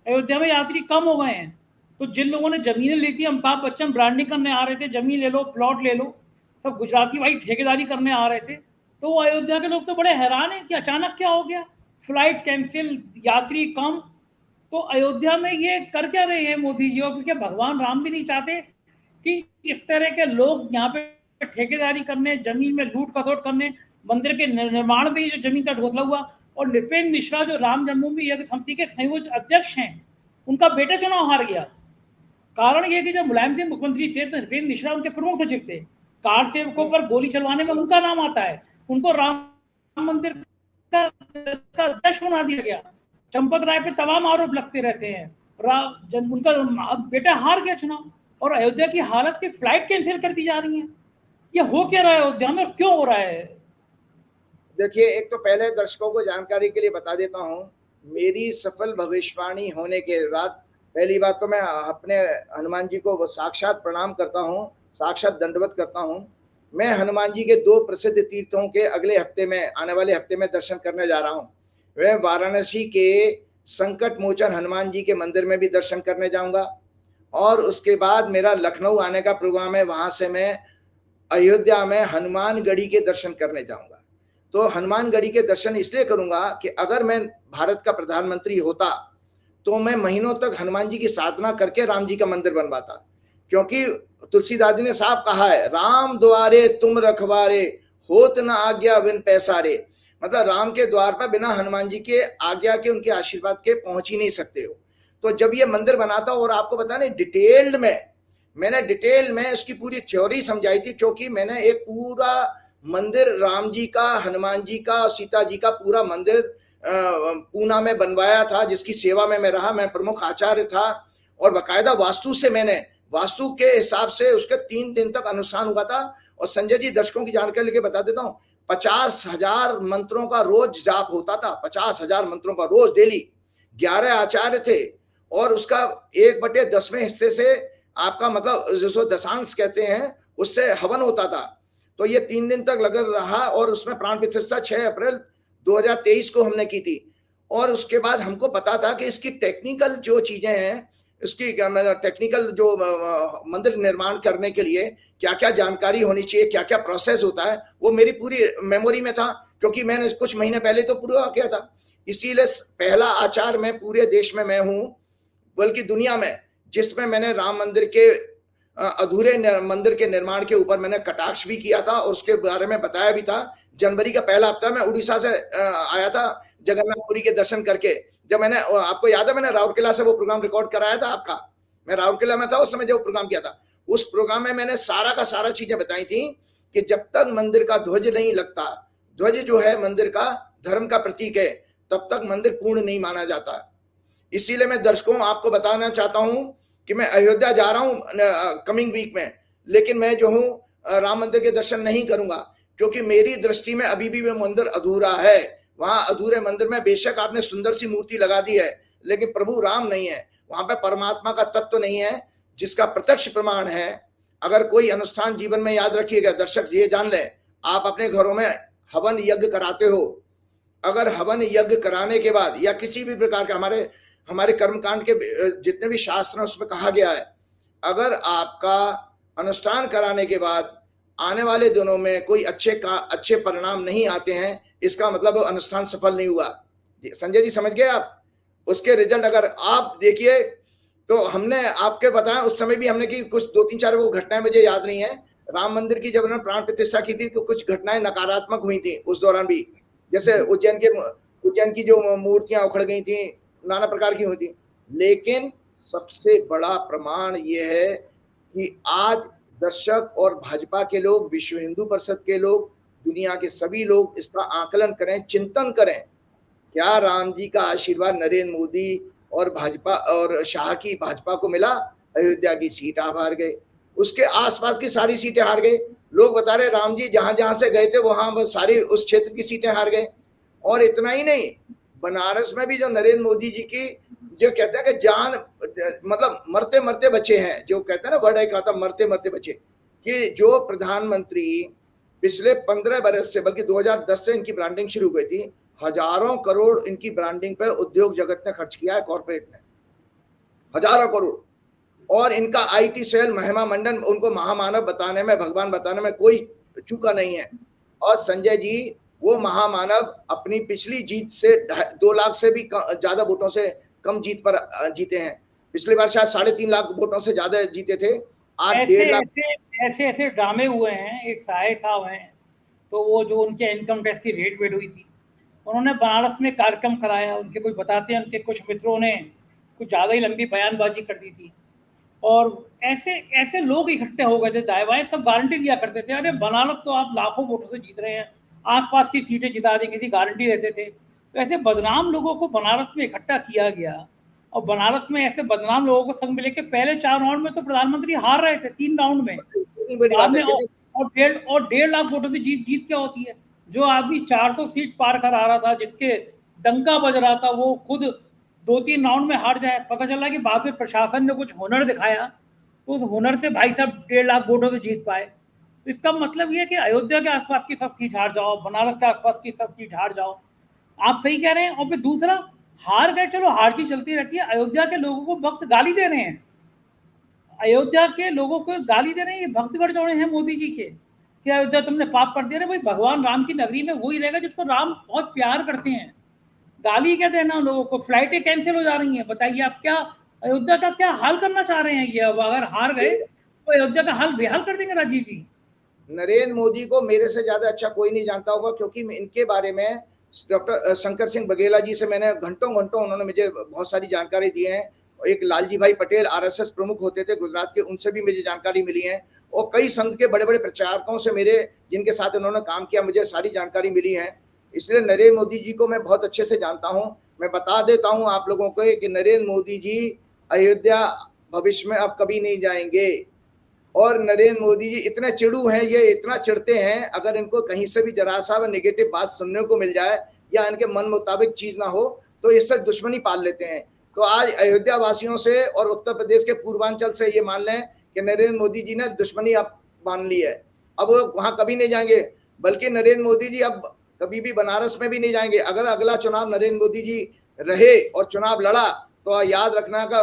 अयोध्या में यात्री कम हो गए हैं। तो जिन लोगों ने जमीनें ली थी, अमिताभ बच्चन ब्रांडिंग करने आ रहे थे, जमीन ले लो, प्लॉट ले लो, सब गुजराती भाई ठेकेदारी करने आ रहे थे। तो वो अयोध्या के लोग तो बड़े हैरान हैं कि अचानक क्या हो गया, फ्लाइट कैंसिल, यात्री कम। तो अयोध्या में ये कर क्या रहे हैं मोदी जी? और क्योंकि भगवान राम भी नहीं चाहते कि इस तरह के लोग यहाँ पे ठेकेदारी करने, जमीन में लूट खसोट करने, मंदिर के निर्माण में जो जमीन का ढोसला हुआ। और नृपेंद्र मिश्रा जो राम जन्मभूमि यज्ञ समिति के संयोजक अध्यक्ष हैं, उनका बेटा चुनाव हार गया। कारण यह कि जब मुलायम सिंह मुख्यमंत्री थे तो नृपेंद्र मिश्रा उनके प्रमुख सचिव थे। कार सेवकों पर गोली चलवाने में उनका नाम आता है, उनको राम मंदिर का अध्यक्ष बना दिया गया। चंपत राय पे तमाम आरोप लगते रहते हैं। उनका बेटा हार गया चुनाव, और अयोध्या की हालत की फ्लाइट कैंसिल कर दी जा रही है। ये हो क्या रहा है अयोध्या में, क्यों हो रहा है? देखिए, एक तो पहले दर्शकों को जानकारी के लिए बता देता हूं, मेरी सफल भविष्यवाणी होने के बाद पहली बात तो मैं अपने हनुमान जी को साक्षात प्रणाम करता हूं, साक्षात दंडवत करता हूं। मैं हनुमान जी के 2 प्रसिद्ध तीर्थों के अगले हफ्ते में, आने वाले हफ्ते में दर्शन करने जा रहा हूं। मैं वाराणसी के संकट मोचन हनुमान जी के मंदिर में भी दर्शन करने जाऊंगा, और उसके बाद मेरा लखनऊ आने का प्रोग्राम है। वहां से मैं अयोध्या में हनुमानगढ़ी के दर्शन करने जाऊंगा। तो हनुमानगढ़ी के दर्शन इसलिए करूंगा कि अगर मैं भारत का प्रधानमंत्री होता तो मैं महीनों तक हनुमान जी की साधना करके राम जी का मंदिर बनवाता, क्योंकि तुलसीदास जी ने साफ कहा है, राम द्वारे तुम रखवारे, होत न आज्ञा बिन पैसारे। मतलब राम के द्वार पर बिना हनुमान जी के आज्ञा के, उनके आशीर्वाद के पहुंच ही नहीं सकते हो। तो जब ये मंदिर बनाता, और आपको बता नहीं, मैंने डिटेल में उसकी पूरी थ्योरी समझाई थी, क्योंकि मैंने एक पूरा मंदिर राम जी का, हनुमान जी का, सीता जी का पूरा मंदिर पूना में बनवाया था, जिसकी सेवा में मैं रहा। मैं प्रमुख आचार्य था, और बाकायदा वास्तु से, मैंने वास्तु के हिसाब से उसके 3 दिन तक अनुष्ठान हुआ था। और संजय जी, दर्शकों की जानकारी लेके बता देता हूँ, 50,000 मंत्रों का रोज जाप होता था, 50,000 मंत्रों का रोज डेली। 11 आचार्य थे, और उसका 1/10वें हिस्से से आपका मतलब जिसको दशांश कहते हैं, उससे हवन होता था। तो ये 3 दिन तक लगा रहा, और उसमें प्राण प्रतिष्ठा 6 अप्रैल 2023 को हमने की थी। और उसके बाद हमको पता था कि इसकी टेक्निकल जो चीजें हैं, इसकी टेक्निकल जो मंदिर निर्माण करने के लिए क्या क्या जानकारी होनी चाहिए, क्या क्या प्रोसेस होता है, वो मेरी पूरी मेमोरी में था, क्योंकि मैंने कुछ महीने पहले तो पूरा किया था। इसीलिए पहला आचार्य मैं पूरे देश में मैं हूं, बल्कि दुनिया में, जिसमें मैंने राम मंदिर के अधूरे मंदिर के निर्माण के ऊपर मैंने कटाक्ष भी किया था, और उसके बारे में बताया भी था। जनवरी का पहला हफ्ता मैं उड़ीसा से आया था, जगन्नाथपुरी के दर्शन करके। जब मैंने, आपको याद है, मैंने राउरकेला से वो प्रोग्राम रिकॉर्ड कराया था आपका, मैं राउरकेला में था उस समय जब प्रोग्राम किया था। उस प्रोग्राम में मैंने सारा का सारा चीजें बताई थी कि जब तक मंदिर का ध्वज नहीं लगता, ध्वज जो है मंदिर का धर्म का प्रतीक है, तब तक मंदिर पूर्ण नहीं माना जाता। इसीलिए मैं दर्शकों आपको बताना चाहता हूं कि मैं अयोध्या जा रहा हूं कमिंग वीक में, लेकिन मैं जो हूं राम मंदिर के दर्शन नहीं करूंगा, क्योंकि मेरी दृष्टि में अभी भी वो मंदिर अधूरा है। वहां अधूरे मंदिर में बेशक आपने सुंदर सी मूर्ति लगा दी है, लेकिन प्रभु राम नहीं है वहां पे, परमात्मा का तत्व नहीं है, जिसका प्रत्यक्ष प्रमाण है। अगर कोई अनुष्ठान जीवन में, याद रखिएगा दर्शक, ये जान लें, आप अपने घरों में हवन यज्ञ कराते हो, अगर हवन यज्ञ कराने के बाद या किसी भी प्रकार के हमारे कर्मकांड के जितने भी शास्त्र हैं उसमें कहा गया है, अगर आपका अनुष्ठान कराने के बाद आने वाले दिनों में कोई अच्छे परिणाम नहीं आते हैं, इसका मतलब वो अनुष्ठान सफल नहीं हुआ। संजय जी समझ गए आप? उसके रिजल्ट अगर आप देखिए तो हमने आपके बताया, उस समय भी हमने की कुछ 2-3-4 वो घटनाएं मुझे याद नहीं है। राम मंदिर की जब उन्होंने प्राण प्रतिष्ठा की थी तो कुछ घटनाएं नकारात्मक हुई थी उस दौरान भी, जैसे उज्जैन की जो मूर्तियां उखड़ गई थी, नाना प्रकार की हुई थी। लेकिन सबसे बड़ा प्रमाण ये है कि आज दर्शक और भाजपा के लोग, विश्व हिंदू परिषद के लोग, दुनिया के सभी लोग इसका आकलन करें, चिंतन करें, क्या राम जी का आशीर्वाद नरेंद्र मोदी और भाजपा और शाह की भाजपा को मिला? अयोध्या की सीट आप हार गए, उसके आसपास की सारी सीटें हार गए। लोग बता रहे राम जी जहां जहां से गए थे वहां सारी उस क्षेत्र की सीटें हार गए। और इतना ही नहीं, बनारस में भी जो नरेंद्र मोदी जी की जो कहते हैं कि जान मतलब मरते मरते बचे हैं, जो कहते हैं ना वर्ड एक आता मरते मरते बचे, कि जो प्रधानमंत्री पिछले 15 बरस से, बल्कि 2010 से इनकी ब्रांडिंग शुरू हुई थी, हजारों करोड़ इनकी ब्रांडिंग पे उद्योग जगत ने खर्च किया है, कॉर्पोरेट ने हजारों करोड़। और इनका आईटी सेल, महिमा मंडन, उनको महामानव बताने में, भगवान बताने में कोई चूका नहीं है। और संजय जी वो महामानव अपनी पिछली जीत से 2 लाख से भी ज्यादा वोटों से कम जीत पर जीते हैं। पिछली बार शायद 3.5 लाख वोटों से ज्यादा जीते थे, आज 1.5 लाख। ऐसे ड्रामे हुए हैं। एक सहाय साहब हैं, तो वो जो उनके इनकम टैक्स की रेट वेट हुई थी, उन्होंने बनारस में कार्यक्रम कराया। उनके कुछ बताते हैं, उनके कुछ मित्रों ने कुछ ज़्यादा ही लंबी बयानबाजी कर दी थी, और ऐसे ऐसे लोग इकट्ठे हो गए थे, दाएं बाएं सब गारंटी दिया करते थे, अरे बनारस तो आप लाखों वोटों से जीत रहे हैं, आसपास की सीटें जिता देंगे थी, गारंटी रहते थे। तो ऐसे बदनाम लोगों को बनारस में इकट्ठा किया गया, और बनारस में ऐसे बदनाम लोगों को संग मिले के पहले 4 राउंड में तो प्रधानमंत्री हार रहे थे, 3 राउंड में, बाद में और 1.5 लाख वोटों से जीत क्या होती है। जो आदमी 400 सीट पार कर आ रहा था, जिसके डंका बज रहा था, वो खुद 2-3 राउंड में हार जाए। पता चला कि बाद में प्रशासन ने कुछ हुनर दिखाया, तो उस हुनर से भाई साहब 1.5 लाख वोटों से जीत पाए। तो इसका मतलब ये है कि अयोध्या के आसपास की सब सीट हार जाओ, बनारस के आसपास की सब सीट हार जाओ, आप सही कह रहे हैं। और फिर दूसरा, हार गए, चलो हार की चलती रहती है, अयोध्या के लोगों को भक्त गाली दे रहे हैं, अयोध्या के लोगों को गाली दे रहे हैं, ये भक्तगढ़ जोड़े हैं मोदी जी के, कि अयोध्या तुमने पाप कर दिया। भाई भगवान राम की नगरी में वही रहेगा जिसको राम बहुत प्यार करते हैं, गाली क्या देना उन लोगों को। फ्लाइटें कैंसिल हो जा रही हैं, बताइए आप क्या अयोध्या का क्या हाल करना चाह रहे हैं ये? अब अगर हार गए तो अयोध्या का हाल बेहाल कर देंगे राजीव जी। नरेंद्र मोदी को मेरे से ज्यादा अच्छा कोई नहीं जानता होगा, क्योंकि इनके बारे में डॉक्टर शंकर सिंह बघेला जी से मैंने घंटों उन्होंने मुझे बहुत सारी जानकारी दी है। एक लालजी भाई पटेल आरएसएस प्रमुख होते थे गुजरात के, उनसे भी मुझे जानकारी मिली है, और कई संघ के बड़े बड़े प्रचारकों से मेरे, जिनके साथ उन्होंने काम किया, मुझे सारी जानकारी मिली है। इसलिए नरेंद्र मोदी जी को मैं बहुत अच्छे से जानता हूं। मैं बता देता हूं आप लोगों को कि नरेंद्र मोदी जी अयोध्या भविष्य में अब कभी नहीं जाएंगे। और नरेंद्र मोदी जी इतने चिड़ू हैं, ये इतना चिढ़ते हैं, अगर इनको कहीं से भी जरा सा नेगेटिव बात सुनने को मिल जाए या इनके मन मुताबिक चीज ना हो तो इससे दुश्मनी पाल लेते हैं। तो आज अयोध्या वासियों से और उत्तर प्रदेश के पूर्वांचल से ये मान लें कि नरेंद्र मोदी जी ने दुश्मनी अब मान ली है, अब वो वहां कभी नहीं जाएंगे। बल्कि नरेंद्र मोदी जी अब कभी भी बनारस में भी नहीं जाएंगे। अगर अगला चुनाव नरेंद्र मोदी जी रहे और चुनाव लड़ा तो याद रखना का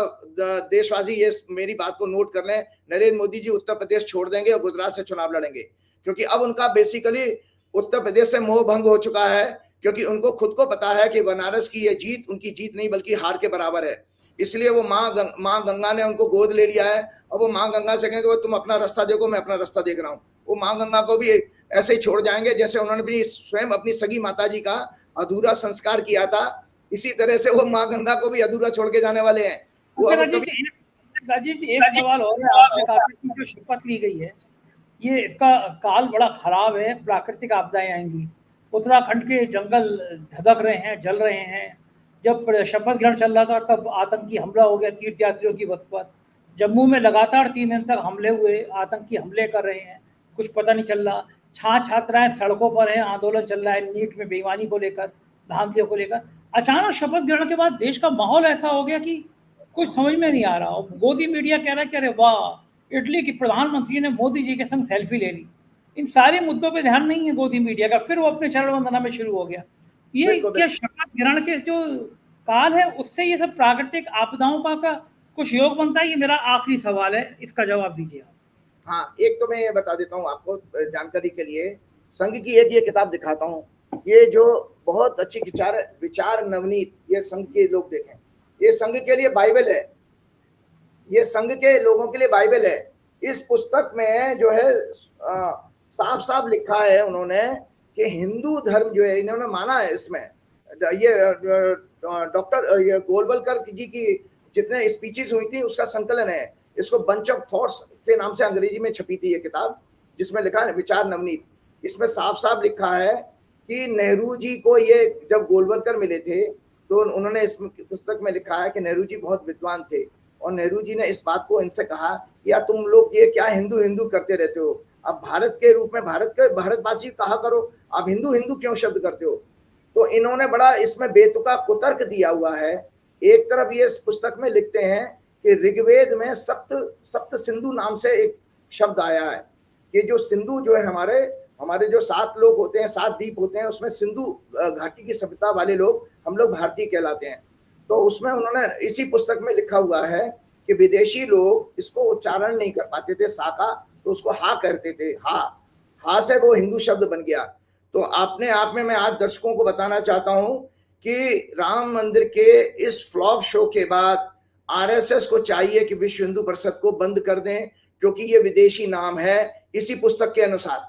देशवासी ये मेरी बात को नोट कर लें, नरेंद्र मोदी जी उत्तर प्रदेश छोड़ देंगे और गुजरात से चुनाव लड़ेंगे, क्योंकि अब उनका बेसिकली उत्तर प्रदेश से मोह भंग हो चुका है, क्योंकि उनको खुद को पता है कि बनारस की ये जीत उनकी जीत नहीं बल्कि हार के बराबर है। इसलिए वो माँ गंगा ने उनको गोद ले लिया है, और वो माँ गंगा से कहेंगे तुम अपना रास्ता देखो, मैं अपना रास्ता देख रहा हूँ। वो माँ गंगा को भी ऐसे ही छोड़ जाएंगे जैसे उन्होंने भी स्वयं अपनी सगी माता जी का अधूरा संस्कार किया था, इसी तरह से वो माँ गंगा को भी अधूरा छोड़ के जाने वाले हैं। वो राजीव जी एक सवाल और है, आपने कहा कि जो शपथ ली गई है, ये इसका काल बड़ा खराब है, प्राकृतिक आपदाएं आएंगी, उत्तराखंड के जंगल धधक रहे हैं, जल रहे हैं। जब शपथ ग्रहण चल रहा था तब आतंकी हमला हो गया तीर्थयात्रियों की बस पर। जम्मू में लगातार 3 दिन तक हमले हुए, आतंकी हमले कर रहे हैं, कुछ पता नहीं चल रहा। छात्राएं सड़कों पर हैं, आंदोलन चल रहा है नीट में बेईमानी को लेकर, धांधलियों को लेकर। अचानक शपथ ग्रहण के बाद देश का माहौल ऐसा हो गया कि कुछ समझ में नहीं आ रहा। और गोदी मीडिया कह रहा है कि अरे वाह, इटली की प्रधानमंत्री ने मोदी जी के संग सेल्फी ले ली। इन सारे मुद्दों पे ध्यान नहीं है गोदी मीडिया का, फिर वो अपने चरण वंदना में शुरू हो गया। ये बिल्कुल क्या बिल्कुल। शपथ ग्रहण के जो काल है उससे ये सब प्राकृतिक आपदाओं का कुछ योग बनता है? ये मेरा आखिरी सवाल है, इसका जवाब दीजिए आप। हाँ, एक तो मैं ये बता देता हूँ आपको जानकारी के लिए, संघ की एक ये किताब दिखाता हूँ, ये जो बहुत अच्छी विचार नवनीत, ये संघ के लोग देखें, ये संघ के लिए बाइबल है, ये संघ के लोगों के लिए बाइबल है। इस पुस्तक में जो है साफ साफ लिखा है उन्होंने कि हिंदू धर्म जो है, इन्होंने माना है इसमें, ये डॉक्टर ये गोलवलकर जी की जितने स्पीचेस हुई थी उसका संकलन है। इसको बंच ऑफ थॉट्स के नाम से अंग्रेजी में छपी थी ये किताब, जिसमें लिखा है विचार नवनीत। इसमें साफ साफ लिखा है कि नेहरू जी को ये जब गोलवलकर मिले थे तो उन्होंने इस पुस्तक में लिखा है कि नेहरू जी बहुत विद्वान थे और नेहरू जी ने इस बात को इनसे कहा कि यार तुम लोग ये क्या हिंदू हिंदू करते रहते हो, अब भारत के रूप में भारतवासी कहा करो, आप हिंदू हिंदू क्यों शब्द करते हो। तो इन्होंने बड़ा इसमें बेतुका कुतर्क दिया हुआ है। एक तरफ ये इस पुस्तक में लिखते हैं कि ऋग्वेद में सप्त सिंधु नाम से एक शब्द आया है कि जो सिंधु जो है हमारे जो 7 लोग होते हैं, 7 द्वीप होते हैं, उसमें सिंधु घाटी की सभ्यता वाले लोग हम लोग भारतीय कहलाते हैं। तो उसमें उन्होंने इसी पुस्तक में लिखा हुआ है कि विदेशी लोग इसको उच्चारण नहीं कर पाते थे सा का, तो उसको हा करते थे, हा से वो हिंदू शब्द बन गया। तो अपने आप में मैं आज दर्शकों को बताना चाहता हूं कि राम मंदिर के इस फ्लॉप शो के बाद आरएसएस को चाहिए कि विश्व हिंदू परिषद को बंद कर दें, क्योंकि ये विदेशी नाम है इसी पुस्तक के अनुसार,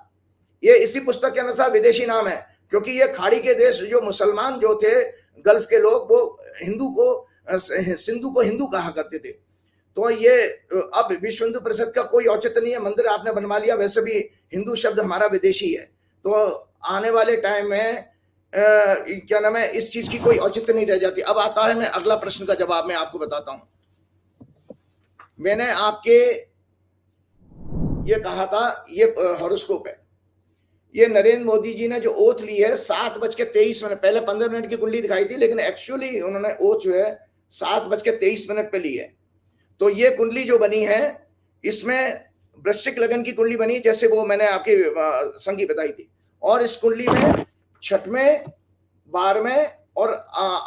ये इसी पुस्तक के अनुसार विदेशी नाम है, क्योंकि ये खाड़ी के देश जो मुसलमान जो थे, गल्फ के लोग, वो सिंधु को हिंदू कहा करते थे। तो ये अब विश्व हिंदू परिषद का कोई औचित्य नहीं है, मंदिर आपने बनवा लिया, वैसे भी हिंदू शब्द हमारा विदेशी है। तो आने वाले टाइम में क्या नाम है, इस चीज की कोई औचित्य नहीं रह जाती। अब आता है मैं अगला प्रश्न का जवाब मैं आपको बताता हूं। मैंने आपके ये कहा था, ये हॉरोस्कोप है, ये नरेंद्र मोदी जी ने जो ओथ ली है 7:23, पहले 15 मिनट की कुंडली दिखाई थी, लेकिन एक्चुअली उन्होंने ओथ जो है 7:23 पे ली है। तो ये कुंडली जो बनी है इसमें वृश्चिक लगन की कुंडली बनी, जैसे वो मैंने आपकी संगी बताई थी। और इस कुंडली में 6वें 12वें और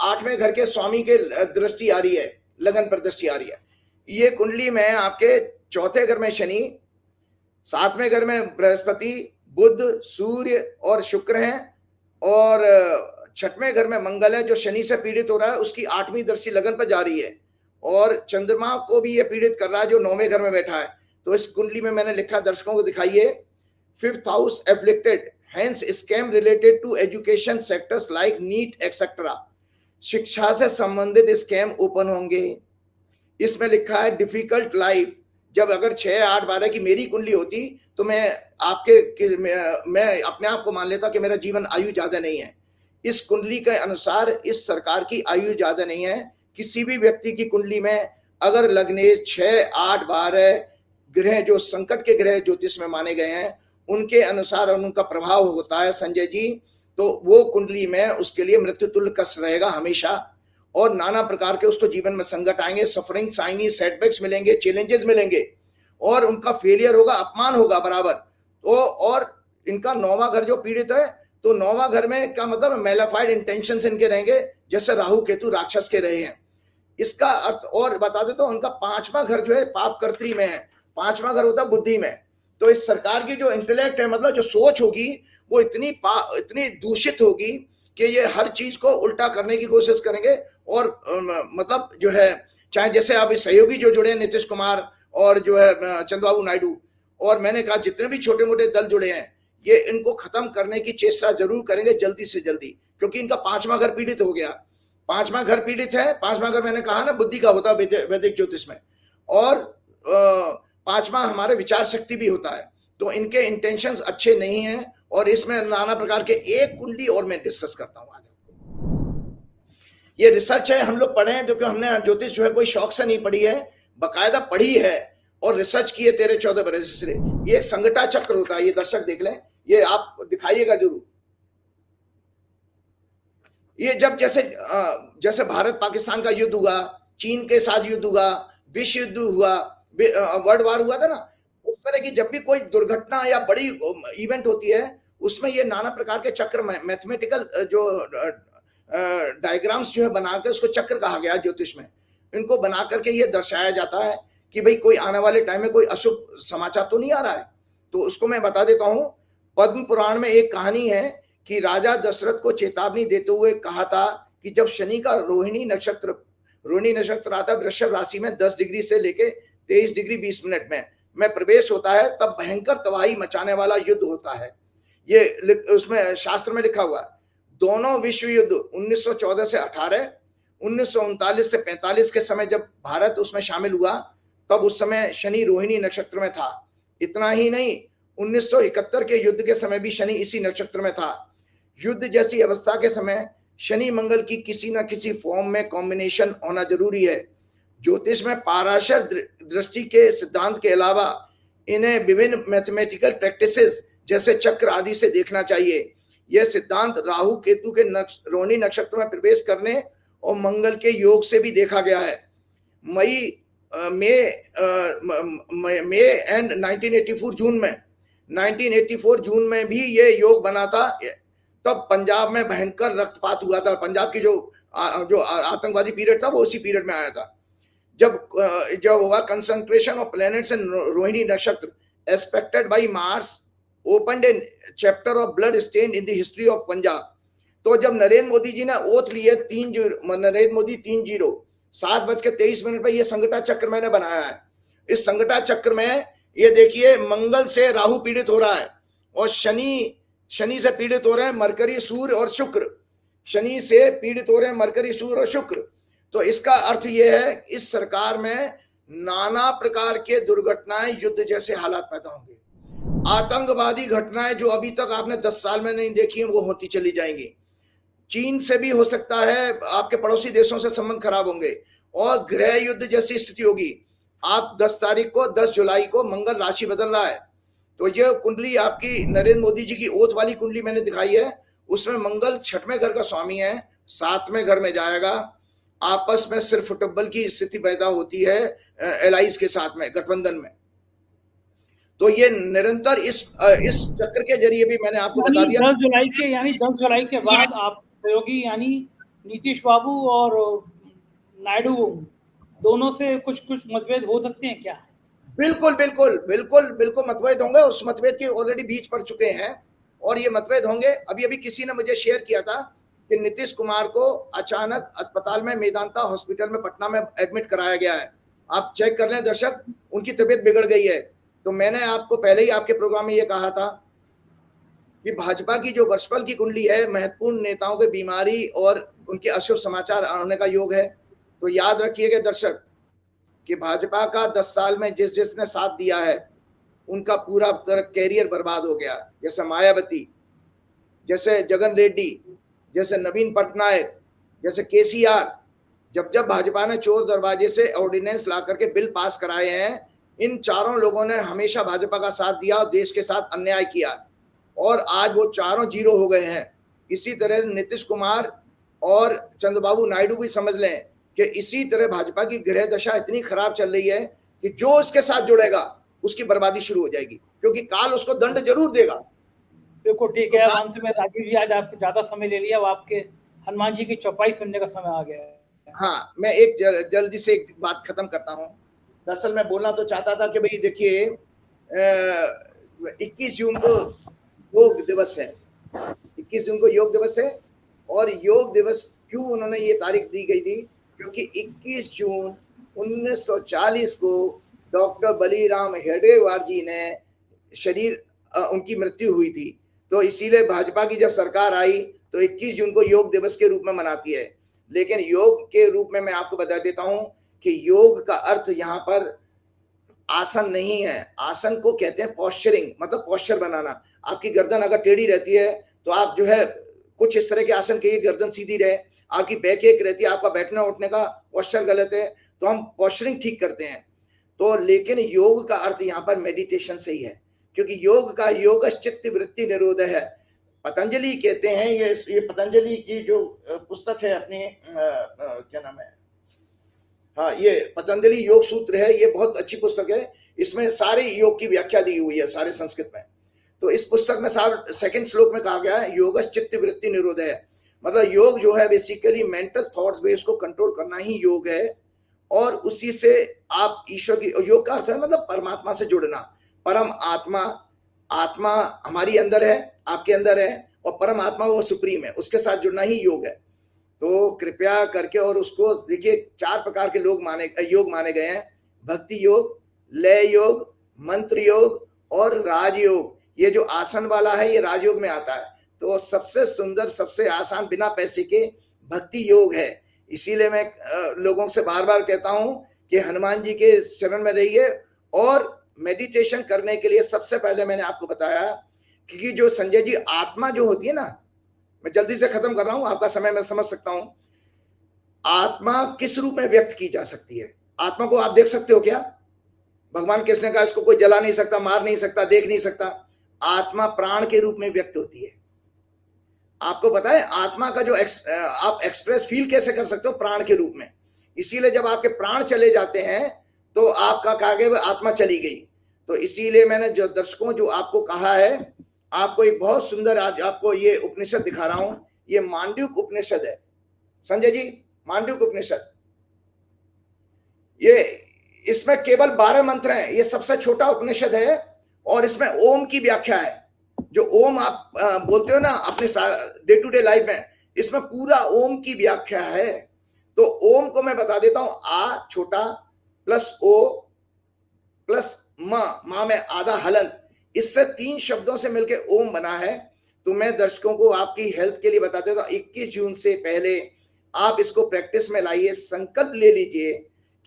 8वें घर के स्वामी के दृष्टि आ रही है, लगन पर दृष्टि आ रही है। ये कुंडली में आपके 4थे घर में शनि, 7वें घर में बृहस्पति, बुध, सूर्य और शुक्र हैं, और 6वें घर में मंगल है जो शनि से पीड़ित हो रहा है, उसकी 8वीं दृष्टि लगन पर जा रही है, और चंद्रमा को भी ये पीड़ित कर रहा है जो 9वें घर में बैठा है। तो इस कुंडली में मैंने लिखा, दर्शकों को दिखाइए, 5th house afflicted, hence scam related to education sectors like NEET etcetera, शिक्षा से संबंधित स्कैम ओपन होंगे। इसमें लिखा है डिफिकल्ट लाइफ, जब अगर 6, 8, 12 की मेरी कुंडली होती तो मैं अपने आप को मान लेता कि मेरा जीवन आयु ज्यादा नहीं है। इस कुंडली के अनुसार इस सरकार की आयु ज्यादा नहीं है। किसी भी व्यक्ति की कुंडली में अगर लग्नेश 6, 8, 12 ग्रह जो संकट के ग्रह ज्योतिष में माने गए हैं उनके अनुसार और उनका प्रभाव होता है संजय जी, तो वो कुंडली में उसके लिए मृत्यु तुल्य कष्ट रहेगा हमेशा, और नाना प्रकार के उसको जीवन में संकट आएंगे, सफरिंग्स आएंगी, सेटबैक्स मिलेंगे, चैलेंजेस मिलेंगे, और उनका फेलियर होगा, अपमान होगा बराबर। तो और इनका 9वां घर जो पीड़ित है, तो 9वां घर में क्या मतलब मेलाफाइड इंटेंशंस इनके रहेंगे, जैसे राहु केतु राक्षस के रहे हैं। इसका अर्थ और बता दे तो उनका 5वां घर जो है पाप कर्त्री में है, 5वां घर होता है बुद्धि में। तो इस सरकार की जो इंटेलेक्ट है, मतलब जो सोच होगी, वो इतनी दूषित होगी कि ये हर चीज को उल्टा करने की कोशिश करेंगे। और मतलब जो है, चाहे जैसे अब सहयोगी जो जुड़े हैं नीतीश कुमार और जो है चंद्रबाबू नायडू, और मैंने कहा जितने भी छोटे मोटे दल जुड़े हैं, ये इनको खत्म करने की चेष्टा जरूर करेंगे जल्दी से जल्दी, क्योंकि इनका 5वां घर पीड़ित हो गया। 5वां घर पीड़ित है, 5वां घर मैंने कहा ना बुद्धि का होता है वैदिक ज्योतिष में, और 5वां हमारे विचार शक्ति भी होता है। तो इनके इंटेंशंस अच्छे नहीं हैं, और इसमें नाना प्रकार के एक कुंडली और मैं डिस्कस करता हूं आज आपको। ये रिसर्च है, हम लोग पढ़े हैं, क्योंकि हमने ज्योतिष जो है कोई शौक से नहीं पढ़ी है, बकायदा पढ़ी है और रिसर्च की है 13-14 बरस से। ये एक संगठा चक्र होता है, ये दर्शक देख लें, ये आप दिखाइएगा जरूर। ये जब जैसे भारत पाकिस्तान का युद्ध हुआ, चीन के साथ युद्ध हुआ, विश्व युद्ध हुआ, वर्ल्ड वार हुआ था ना, उस तरह की जब भी कोई दुर्घटना या बड़ी इवेंट होती है, उसमें ये नाना प्रकार के चक्र, मैथमेटिकल जो डायग्राम्स जो है बनाकर, उसको चक्र कहा गया ज्योतिष में, इनको बना करके ये दर्शाया जाता है कि भाई कोई आने वाले टाइम में कोई अशुभ समाचार तो नहीं आ रहा है। तो उसको मैं बता देता हूं। पद्म पुराण में एक कहानी है कि राजा दशरथ को चेतावनी देते हुए कहा था कि जब शनि का रोहिणी नक्षत्र आता है वृषभ राशि में 10 डिग्री से लेके 23 डिग्री 20 मिनट में प्रवेश होता है, तब भयंकर तबाही मचाने वाला युद्ध होता है। ये उसमें शास्त्र में लिखा हुआ है। दोनों विश्व युद्ध 1914 से 18, 1939 से 45 के समय जब भारत उसमें शामिल हुआ, तब उस समय शनि रोहिणी नक्षत्र में था। इतना ही नहीं, 1971 के युद्ध के समय भी शनि इसी नक्षत्र में था। युद्ध जैसी अवस्था के समय शनि मंगल की किसी न किसी फॉर्म में कॉम्बिनेशन होना जरूरी है। ज्योतिष में पाराशर दृष्टि के सिद्धांत के अलावा इन्हें विभिन्न मैथमेटिकल प्रैक्टिसेस जैसे चक्र आदि से देखना चाहिए। यह सिद्धांत राहु केतु के रोहिणी नक्षत्र में प्रवेश करने और मंगल के योग से भी देखा गया है। मई एंड 1984 जून में भी ये योग बना था। तब पंजाब में भयंकर रक्तपात हुआ था। पंजाब की जो आतंकवादी पीरियड था वो उसी पीरियड में आया था, जब हुआ concentration of planets in Rohini nakshatra expected by Mars opened a chapter of blood stain in the history of Punjab. तो जब नरेंद्र मोदी जी ने ओथ लिए 7:23 पर, यह संगठा चक्र मैंने बनाया है। इस संगठा चक्र में ये देखिए, मंगल से राहु पीड़ित हो रहा है और शनि से पीड़ित हो रहे हैं मरकरी, सूर्य और शुक्र। शनि से पीड़ित हो रहे हैं मरकरी, सूर्य और शुक्र। तो इसका अर्थ यह है, इस सरकार में नाना प्रकार के दुर्घटनाएं, युद्ध जैसे हालात पैदा होंगे। आतंकवादी घटनाएं जो अभी तक आपने 10 साल में नहीं देखी, वो होती चली जाएंगी। चीन से भी हो सकता है, आपके पड़ोसी देशों से संबंध खराब होंगे और गृह युद्ध जैसी स्थिति होगी। आप 10 जुलाई को मंगल राशि बदल रहा है, तो ये कुंडली आपकी नरेंद्र मोदी जी की ओथ वाली कुंडली मैंने दिखाई है। उसमें मंगल 6वें घर का स्वामी है, 7वें घर में जाएगा। आपस में सिर्फ फुटबॉल की स्थिति पैदा होती है एलाइज के साथ में, गठबंधन में। तो ये निरंतर इस चक्र के जरिए भी मैंने आपको बता दिया। 10 जुलाई के बाद आप सहयोगी यानी नीतीश बाबू और नायडू दोनों से कुछ मतभेद हो सकते हैं क्या? बिल्कुल मतभेद होंगे। उस मतभेद के ऑलरेडी बीच पड़ चुके हैं और ये मतभेद होंगे। अभी किसी ने मुझे शेयर किया था कि नीतीश कुमार को अचानक अस्पताल में, मेदांता हॉस्पिटल में पटना में एडमिट कराया गया है। आप चेक कर लें दर्शक, उनकी तबीयत बिगड़ गई है। तो मैंने आपको पहले ही आपके प्रोग्राम में ये कहा था कि भाजपा की जो वर्षफल की कुंडली है, महत्वपूर्ण नेताओं के बीमारी और उनके अशुभ समाचार होने का योग है। तो याद रखिएगा दर्शक कि भाजपा का 10 साल में जिसने साथ दिया है, उनका पूरा कैरियर बर्बाद हो गया। जैसे मायावती, जैसे जगन रेड्डी, जैसे नवीन पटनायक, जैसे केसीआर, जब भाजपा ने चोर दरवाजे से ऑर्डिनेंस ला करके बिल पास कराए हैं, इन चारों लोगों ने हमेशा भाजपा का साथ दिया और देश के साथ अन्याय किया और आज वो चारों जीरो हो गए हैं। इसी तरह नीतीश कुमार और चंद्रबाबू नायडू भी समझ लें कि इसी तरह भाजपा की गृह दशा इतनी खराब चल रही है कि जो उसके साथ जुड़ेगा उसकी बर्बादी शुरू हो जाएगी, क्योंकि काल उसको दंड जरूर देगा। बिल्कुल ठीक है। अंत में राजीव जी, आज आपसे ज्यादा समय ले लिया, अब आपके हनुमान जी की चौपाई सुनने का समय आ गया है। हाँ, मैं एक जल्दी से एक बात खत्म करता हूँ। दरअसल मैं बोलना तो चाहता था कि भाई देखिए, 21 जून को योग दिवस है। 21 जून को योग दिवस है और योग दिवस क्यों उन्होंने ये तारीख दी गई थी, क्योंकि 21 जून 1940 को डॉक्टर बलीराम हेडगेवार जी ने उनकी मृत्यु हुई थी। तो इसीलिए भाजपा की जब सरकार आई तो 21 जून को योग दिवस के रूप में मनाती है। लेकिन योग के रूप में मैं आपको बता देता हूं कि योग का अर्थ यहाँ पर आसन नहीं है। आसन को कहते हैं पोस्चरिंग, मतलब पोस्चर बनाना। आपकी गर्दन अगर टेढ़ी रहती है तो आप जो है कुछ इस तरह के आसन करिए, गर्दन सीधी रहे। आपकी बैक एक रहती है, आपका बैठना उठने का पोस्चर गलत है, तो हम पोस्चरिंग ठीक करते हैं। तो लेकिन योग का अर्थ यहाँ पर मेडिटेशन से ही है, क्योंकि योग का योग चित्त वृत्ति निरोध है। पतंजलि कहते हैं, ये पतंजलि की जो पुस्तक है अपनी क्या नाम है, हाँ, ये पतंजलि योग सूत्र है, ये बहुत अच्छी पुस्तक है। इसमें सारे योग की व्याख्या दी हुई है सारे संस्कृत में। तो इस पुस्तक में सेकंड श्लोक में कहा गया है योग चित्त वृत्ति निरोध है, मतलब योग जो है बेसिकली मेंटल थॉट्स वेव्स को कंट्रोल करना ही योग है, और उसी से आप ईश्वर की, योग का अर्थ है मतलब परमात्मा से जुड़ना। परम आत्मा, आत्मा हमारी अंदर है, आपके अंदर है, और परम आत्मा वो सुप्रीम है, उसके साथ जुड़ना ही योग है। तो कृपया करके, और उसको देखिए 4 प्रकार के योग माने गए हैं, भक्ति योग, लय योग, मंत्र योग और राजयोग। ये जो आसन वाला है ये राजयोग में आता है। तो सबसे सुंदर, सबसे आसान, बिना पैसे के भक्ति योग है। इसीलिए मैं लोगों से बार बार कहता हूं कि हनुमान जी के शरण में रहिए। और मेडिटेशन करने के लिए सबसे पहले मैंने आपको बताया कि जो संजय जी, आत्मा जो होती है ना, मैं जल्दी से खत्म कर रहा हूं, आपका समय मैं समझ सकता हूं। आत्मा किस रूप में व्यक्त की जा सकती है? आत्मा को आप देख सकते हो क्या? भगवान कृष्ण ने कहा इसको कोई जला नहीं सकता, मार नहीं सकता, देख नहीं सकता। आत्मा प्राण के रूप में व्यक्त होती है। आपको पता है आत्मा का जो आप एक्सप्रेस फील कैसे कर सकते हो? प्राण के रूप में। इसीलिए जब आपके प्राण चले जाते हैं तो आपका कहा गया आत्मा चली गई। तो इसीलिए मैंने जो दर्शकों जो आपको कहा है, आपको एक बहुत सुंदर आज आपको ये उपनिषद दिखा रहा हूं। ये मांडूक्य उपनिषद है संजय जी, मांडूक्य उपनिषद। ये इसमें केवल 12 मंत्र हैं, ये सबसे छोटा उपनिषद है, और इसमें ओम की व्याख्या है। जो ओम आप बोलते हो ना अपने डे टू डे लाइफ में, इसमें पूरा ओम की व्याख्या है। तो ओम को मैं बता देता हूं, आ छोटा प्लस ओ प्लस मां में आधा हलंत, इससे 3 शब्दों से मिलकर ओम बना है। तो मैं दर्शकों को आपकी हेल्थ के लिए बता देता हूं, 21 जून से पहले आप इसको प्रैक्टिस में लाइए। संकल्प ले लीजिए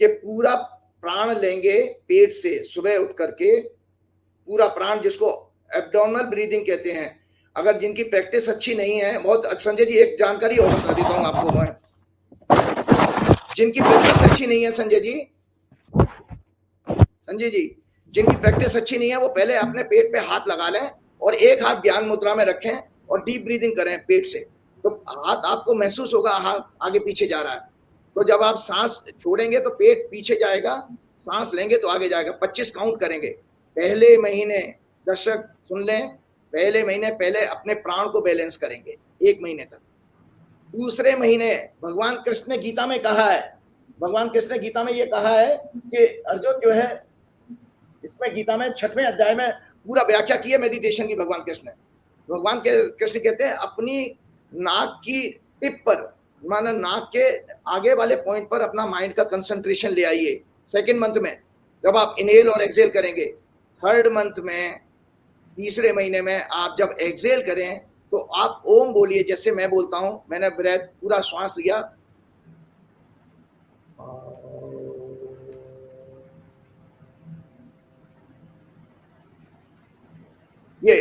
कि पूरा प्राण लेंगे पेट से, सुबह उठ करके पूरा प्राण, जिसको एब्डोमिनल ब्रीदिंग कहते हैं। अगर जिनकी प्रैक्टिस अच्छी नहीं है, बहुत संजय जी एक जानकारी और बता देता हूं आपको मैं, जिनकी प्रैक्टिस अच्छी नहीं है संजय जी, जिनकी प्रैक्टिस अच्छी नहीं है, वो पहले अपने पेट पे हाथ लगा लें और एक हाथ ध्यान मुद्रा में रखें और डीप ब्रीदिंग करें पेट से। तो हाथ आपको महसूस होगा हाथ आगे पीछे जा रहा है। तो जब आप सांस छोड़ेंगे तो पेट पीछे जाएगा, सांस लेंगे तो आगे जाएगा। 25 काउंट करेंगे। पहले महीने, दर्शक सुन लें, पहले महीने पहले अपने प्राण को बैलेंस करेंगे 1 महीने तक। दूसरे महीने भगवान कृष्ण ने गीता में कहा है, भगवान कृष्ण ने गीता में ये कहा है कि अर्जुन जो है, इसमें गीता में 6वें अध्याय में पूरा व्याख्या की है मेडिटेशन की भगवान कृष्ण ने। भगवान कृष्ण कहते हैं अपनी नाक की टिप पर, माना नाक के आगे वाले पॉइंट पर अपना माइंड का कंसंट्रेशन ले आइए। 2nd मंथ में जब आप इनहेल और एक्सहेल करेंगे, 3rd मंथ में, तीसरे महीने में आप जब एक्सहेल करें तो आप ओम बोलिए, जैसे मैं बोलता हूं। मैंने ब्रेथ पूरा श्वास लिया, ये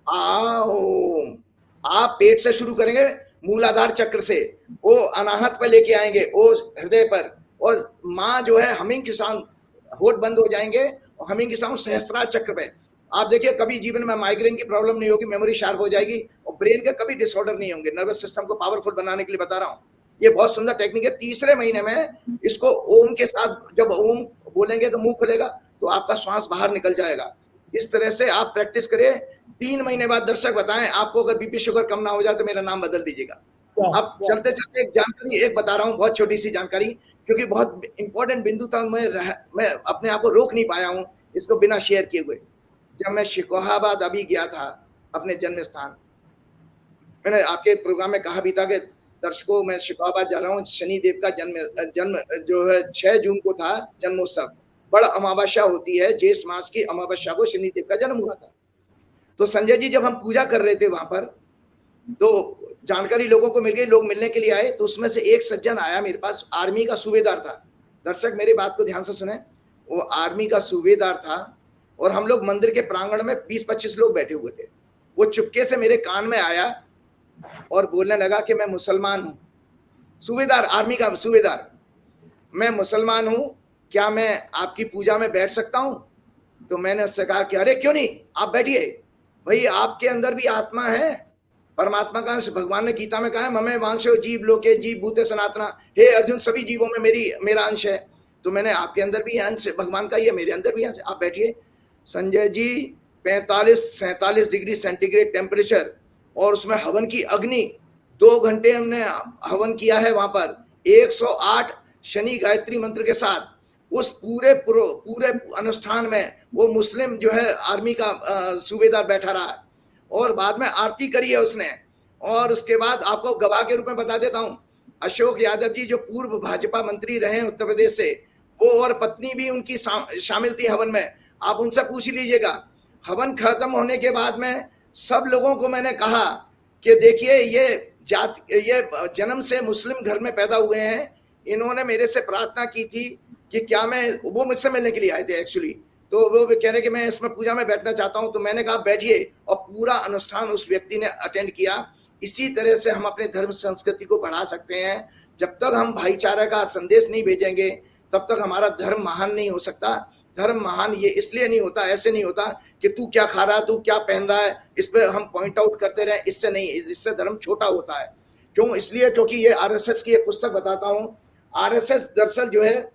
ओम आप पेट से शुरू करेंगे, मूलाधार चक्र से, ओ अनाहत पर लेके आएंगे, ओ हृदय पर, और माँ जो है हमिंग की साउंड, होठ बंद हो जाएंगे और हमिंग की साउंड सहस्त्रार चक्र पे। आप देखिए कभी जीवन में माइग्रेन की प्रॉब्लम नहीं होगी, मेमोरी शार्प हो जाएगी और ब्रेन के कभी डिसऑर्डर नहीं होंगे। नर्वस सिस्टम को पावरफुल बनाने के लिए बता रहा हूँ, ये बहुत सुंदर टेक्निक है। तीसरे महीने में इसको ओम के साथ जब ओम बोलेंगे तो मुंह खुलेगा तो आपका श्वास बाहर निकल जाएगा। इस तरह से आप प्रैक्टिस करें। 3 महीने बाद दर्शक बताएं आपको अगर बीपी शुगर कम ना हो जाए तो मेरा नाम बदल दीजिएगा। अब चलते चलते एक जानकारी एक बता रहा हूँ, बहुत छोटी सी जानकारी, क्योंकि बहुत इंपॉर्टेंट बिंदु था, मैं अपने आप को रोक नहीं पाया हूँ इसको बिना शेयर किए हुए। जब मैं शिकोहाबाद अभी गया था अपने जन्म स्थान, मैंने आपके प्रोग्राम में कहा भी था कि दर्शकों मैं शिकोहाबाद जा रहा हूँ। शनिदेव का जन्म जो है 6 जून को था जन्मोत्सव। बड़ा अमावस्या होती है, ज्येष्ठ मास की अमावस्या को शनिदेव का जन्म हुआ था। तो संजय जी जब हम पूजा कर रहे थे वहां पर, तो जानकारी लोगों को मिल गई, लोग मिलने के लिए आए। तो उसमें से एक सज्जन आया मेरे पास, आर्मी का सूबेदार था। दर्शक मेरी बात को ध्यान से सुने, वो आर्मी का सूबेदार था और हम लोग मंदिर के प्रांगण में 20-25 लोग बैठे हुए थे। वो चुपके से मेरे कान में आया और बोलने लगा कि मैं मुसलमान हूं। सूबेदार, आर्मी का सूबेदार, मैं मुसलमान हूं, क्या मैं आपकी पूजा में बैठ सकता हूं? तो मैंने उससे कहा कि अरे क्यों नहीं, आप बैठिए भाई, आपके अंदर भी आत्मा है। परमात्मा का अंश, भगवान ने गीता में कहा है, ममे वांशो जीव लोके जीव भूते सनातना, हे अर्जुन सभी जीवों में मेरा अंश है। तो मैंने आपके अंदर भी अंश भगवान का, ये मेरे अंदर भी अंश, आप बैठिए। Sanjay ji 45-47 degree centigrade temperature, और उसमें हवन की अग्नि, 2 घंटे हमने हवन किया है वहां पर 108 शनि गायत्री मंत्र के साथ। उस पूरे अनुष्ठान में वो मुस्लिम जो है आर्मी का सूबेदार बैठा रहा है, और बाद में आरती करी है उसने। और उसके बाद आपको गवाह के रूप में बता देता हूं, अशोक यादव जी जो पूर्व भाजपा मंत्री रहे उत्तर प्रदेश से, वो और पत्नी भी उनकी शामिल थी हवन में। आप उनसे पूछ लीजिएगा। हवन खत्म होने के बाद में सब लोगों को मैंने कहा कि देखिए, ये जन्म से मुस्लिम घर में पैदा हुए हैं, इन्होंने मेरे से प्रार्थना की थी कि क्या मैं, वो मुझसे मिलने के लिए आए थे एक्चुअली, तो वो कह रहे कि मैं इसमें पूजा में बैठना चाहता हूं। तो मैंने कहा बैठिए, और पूरा अनुष्ठान उस व्यक्ति ने अटेंड किया। इसी तरह से हम अपने धर्म संस्कृति को बढ़ा सकते हैं। जब तक हम भाईचारा का संदेश नहीं भेजेंगे, तब तक हमारा धर्म महान नहीं हो सकता। धर्म महान ये इसलिए नहीं होता, ऐसे नहीं होता कि तू क्या खा रहा है, तू क्या पहन रहा है, इस पर हम पॉइंट आउट करते रहे, इससे नहीं, इससे धर्म छोटा होता है। क्यों? इसलिए क्योंकि ये आरएसएस की एक पुस्तक बताता हूं। आरएसएस दरअसल जो है,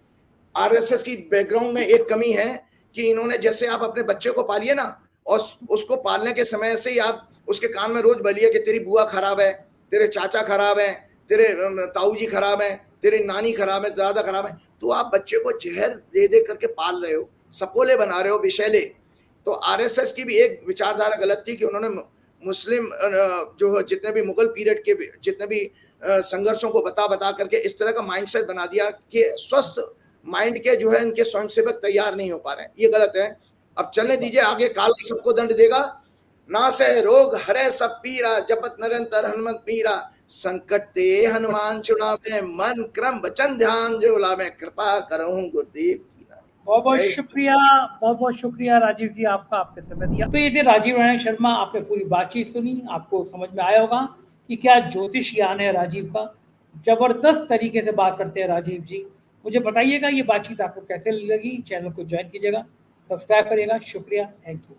आरएसएस की बैकग्राउंड में एक कमी है कि इन्होंने, जैसे आप अपने बच्चे को पालिए ना, और उसको पालने के समय से ही आप उसके कान में रोज बोलिए कि तेरी बुआ खराब है, तेरे चाचा खराब है, तेरे ताऊ जी खराब है, तेरी नानी खराब है, दादा खराब है, तो आप बच्चे को जहर दे दे करके पाल रहे हो, सपोले बना रहे हो, विषैले। तो आरएसएस की भी एक विचारधारा गलत थी कि उन्होंने मुस्लिम जो जितने भी मुगल पीरियड के जितने भी संघर्षों को बता करके इस तरह का माइंडसेट बना दिया कि स्वस्थ माइंड के जो है इनके स्वयंसेवक तैयार नहीं हो पा रहे हैं। ये गलत है। अब चलने दीजिए आगे, काल सबको दंड देगा। ना से रोग हरे सब पीरा, जपत निरंतर हनुमत पीरा, संकट ते हनुमान छुड़ावे, मन क्रम वचन ध्यान जो लावे, कृपा करहूं गुरुदेव की नाम। बहुत बहुत शुक्रिया राजीव जी, आपका, आपने समय दिया। तो ये थे राजीव नारायण शर्मा। आपने पूरी बातचीत सुनी, आपको समझ में आया होगा कि क्या ज्योतिष ज्ञान है राजीव का। जबरदस्त तरीके से बात करते हैं राजीव जी। मुझे बताइएगा ये बातचीत आपको कैसे लगी। चैनल को ज्वाइन कीजिएगा, सब्सक्राइब करिएगा। शुक्रिया, थैंक यू।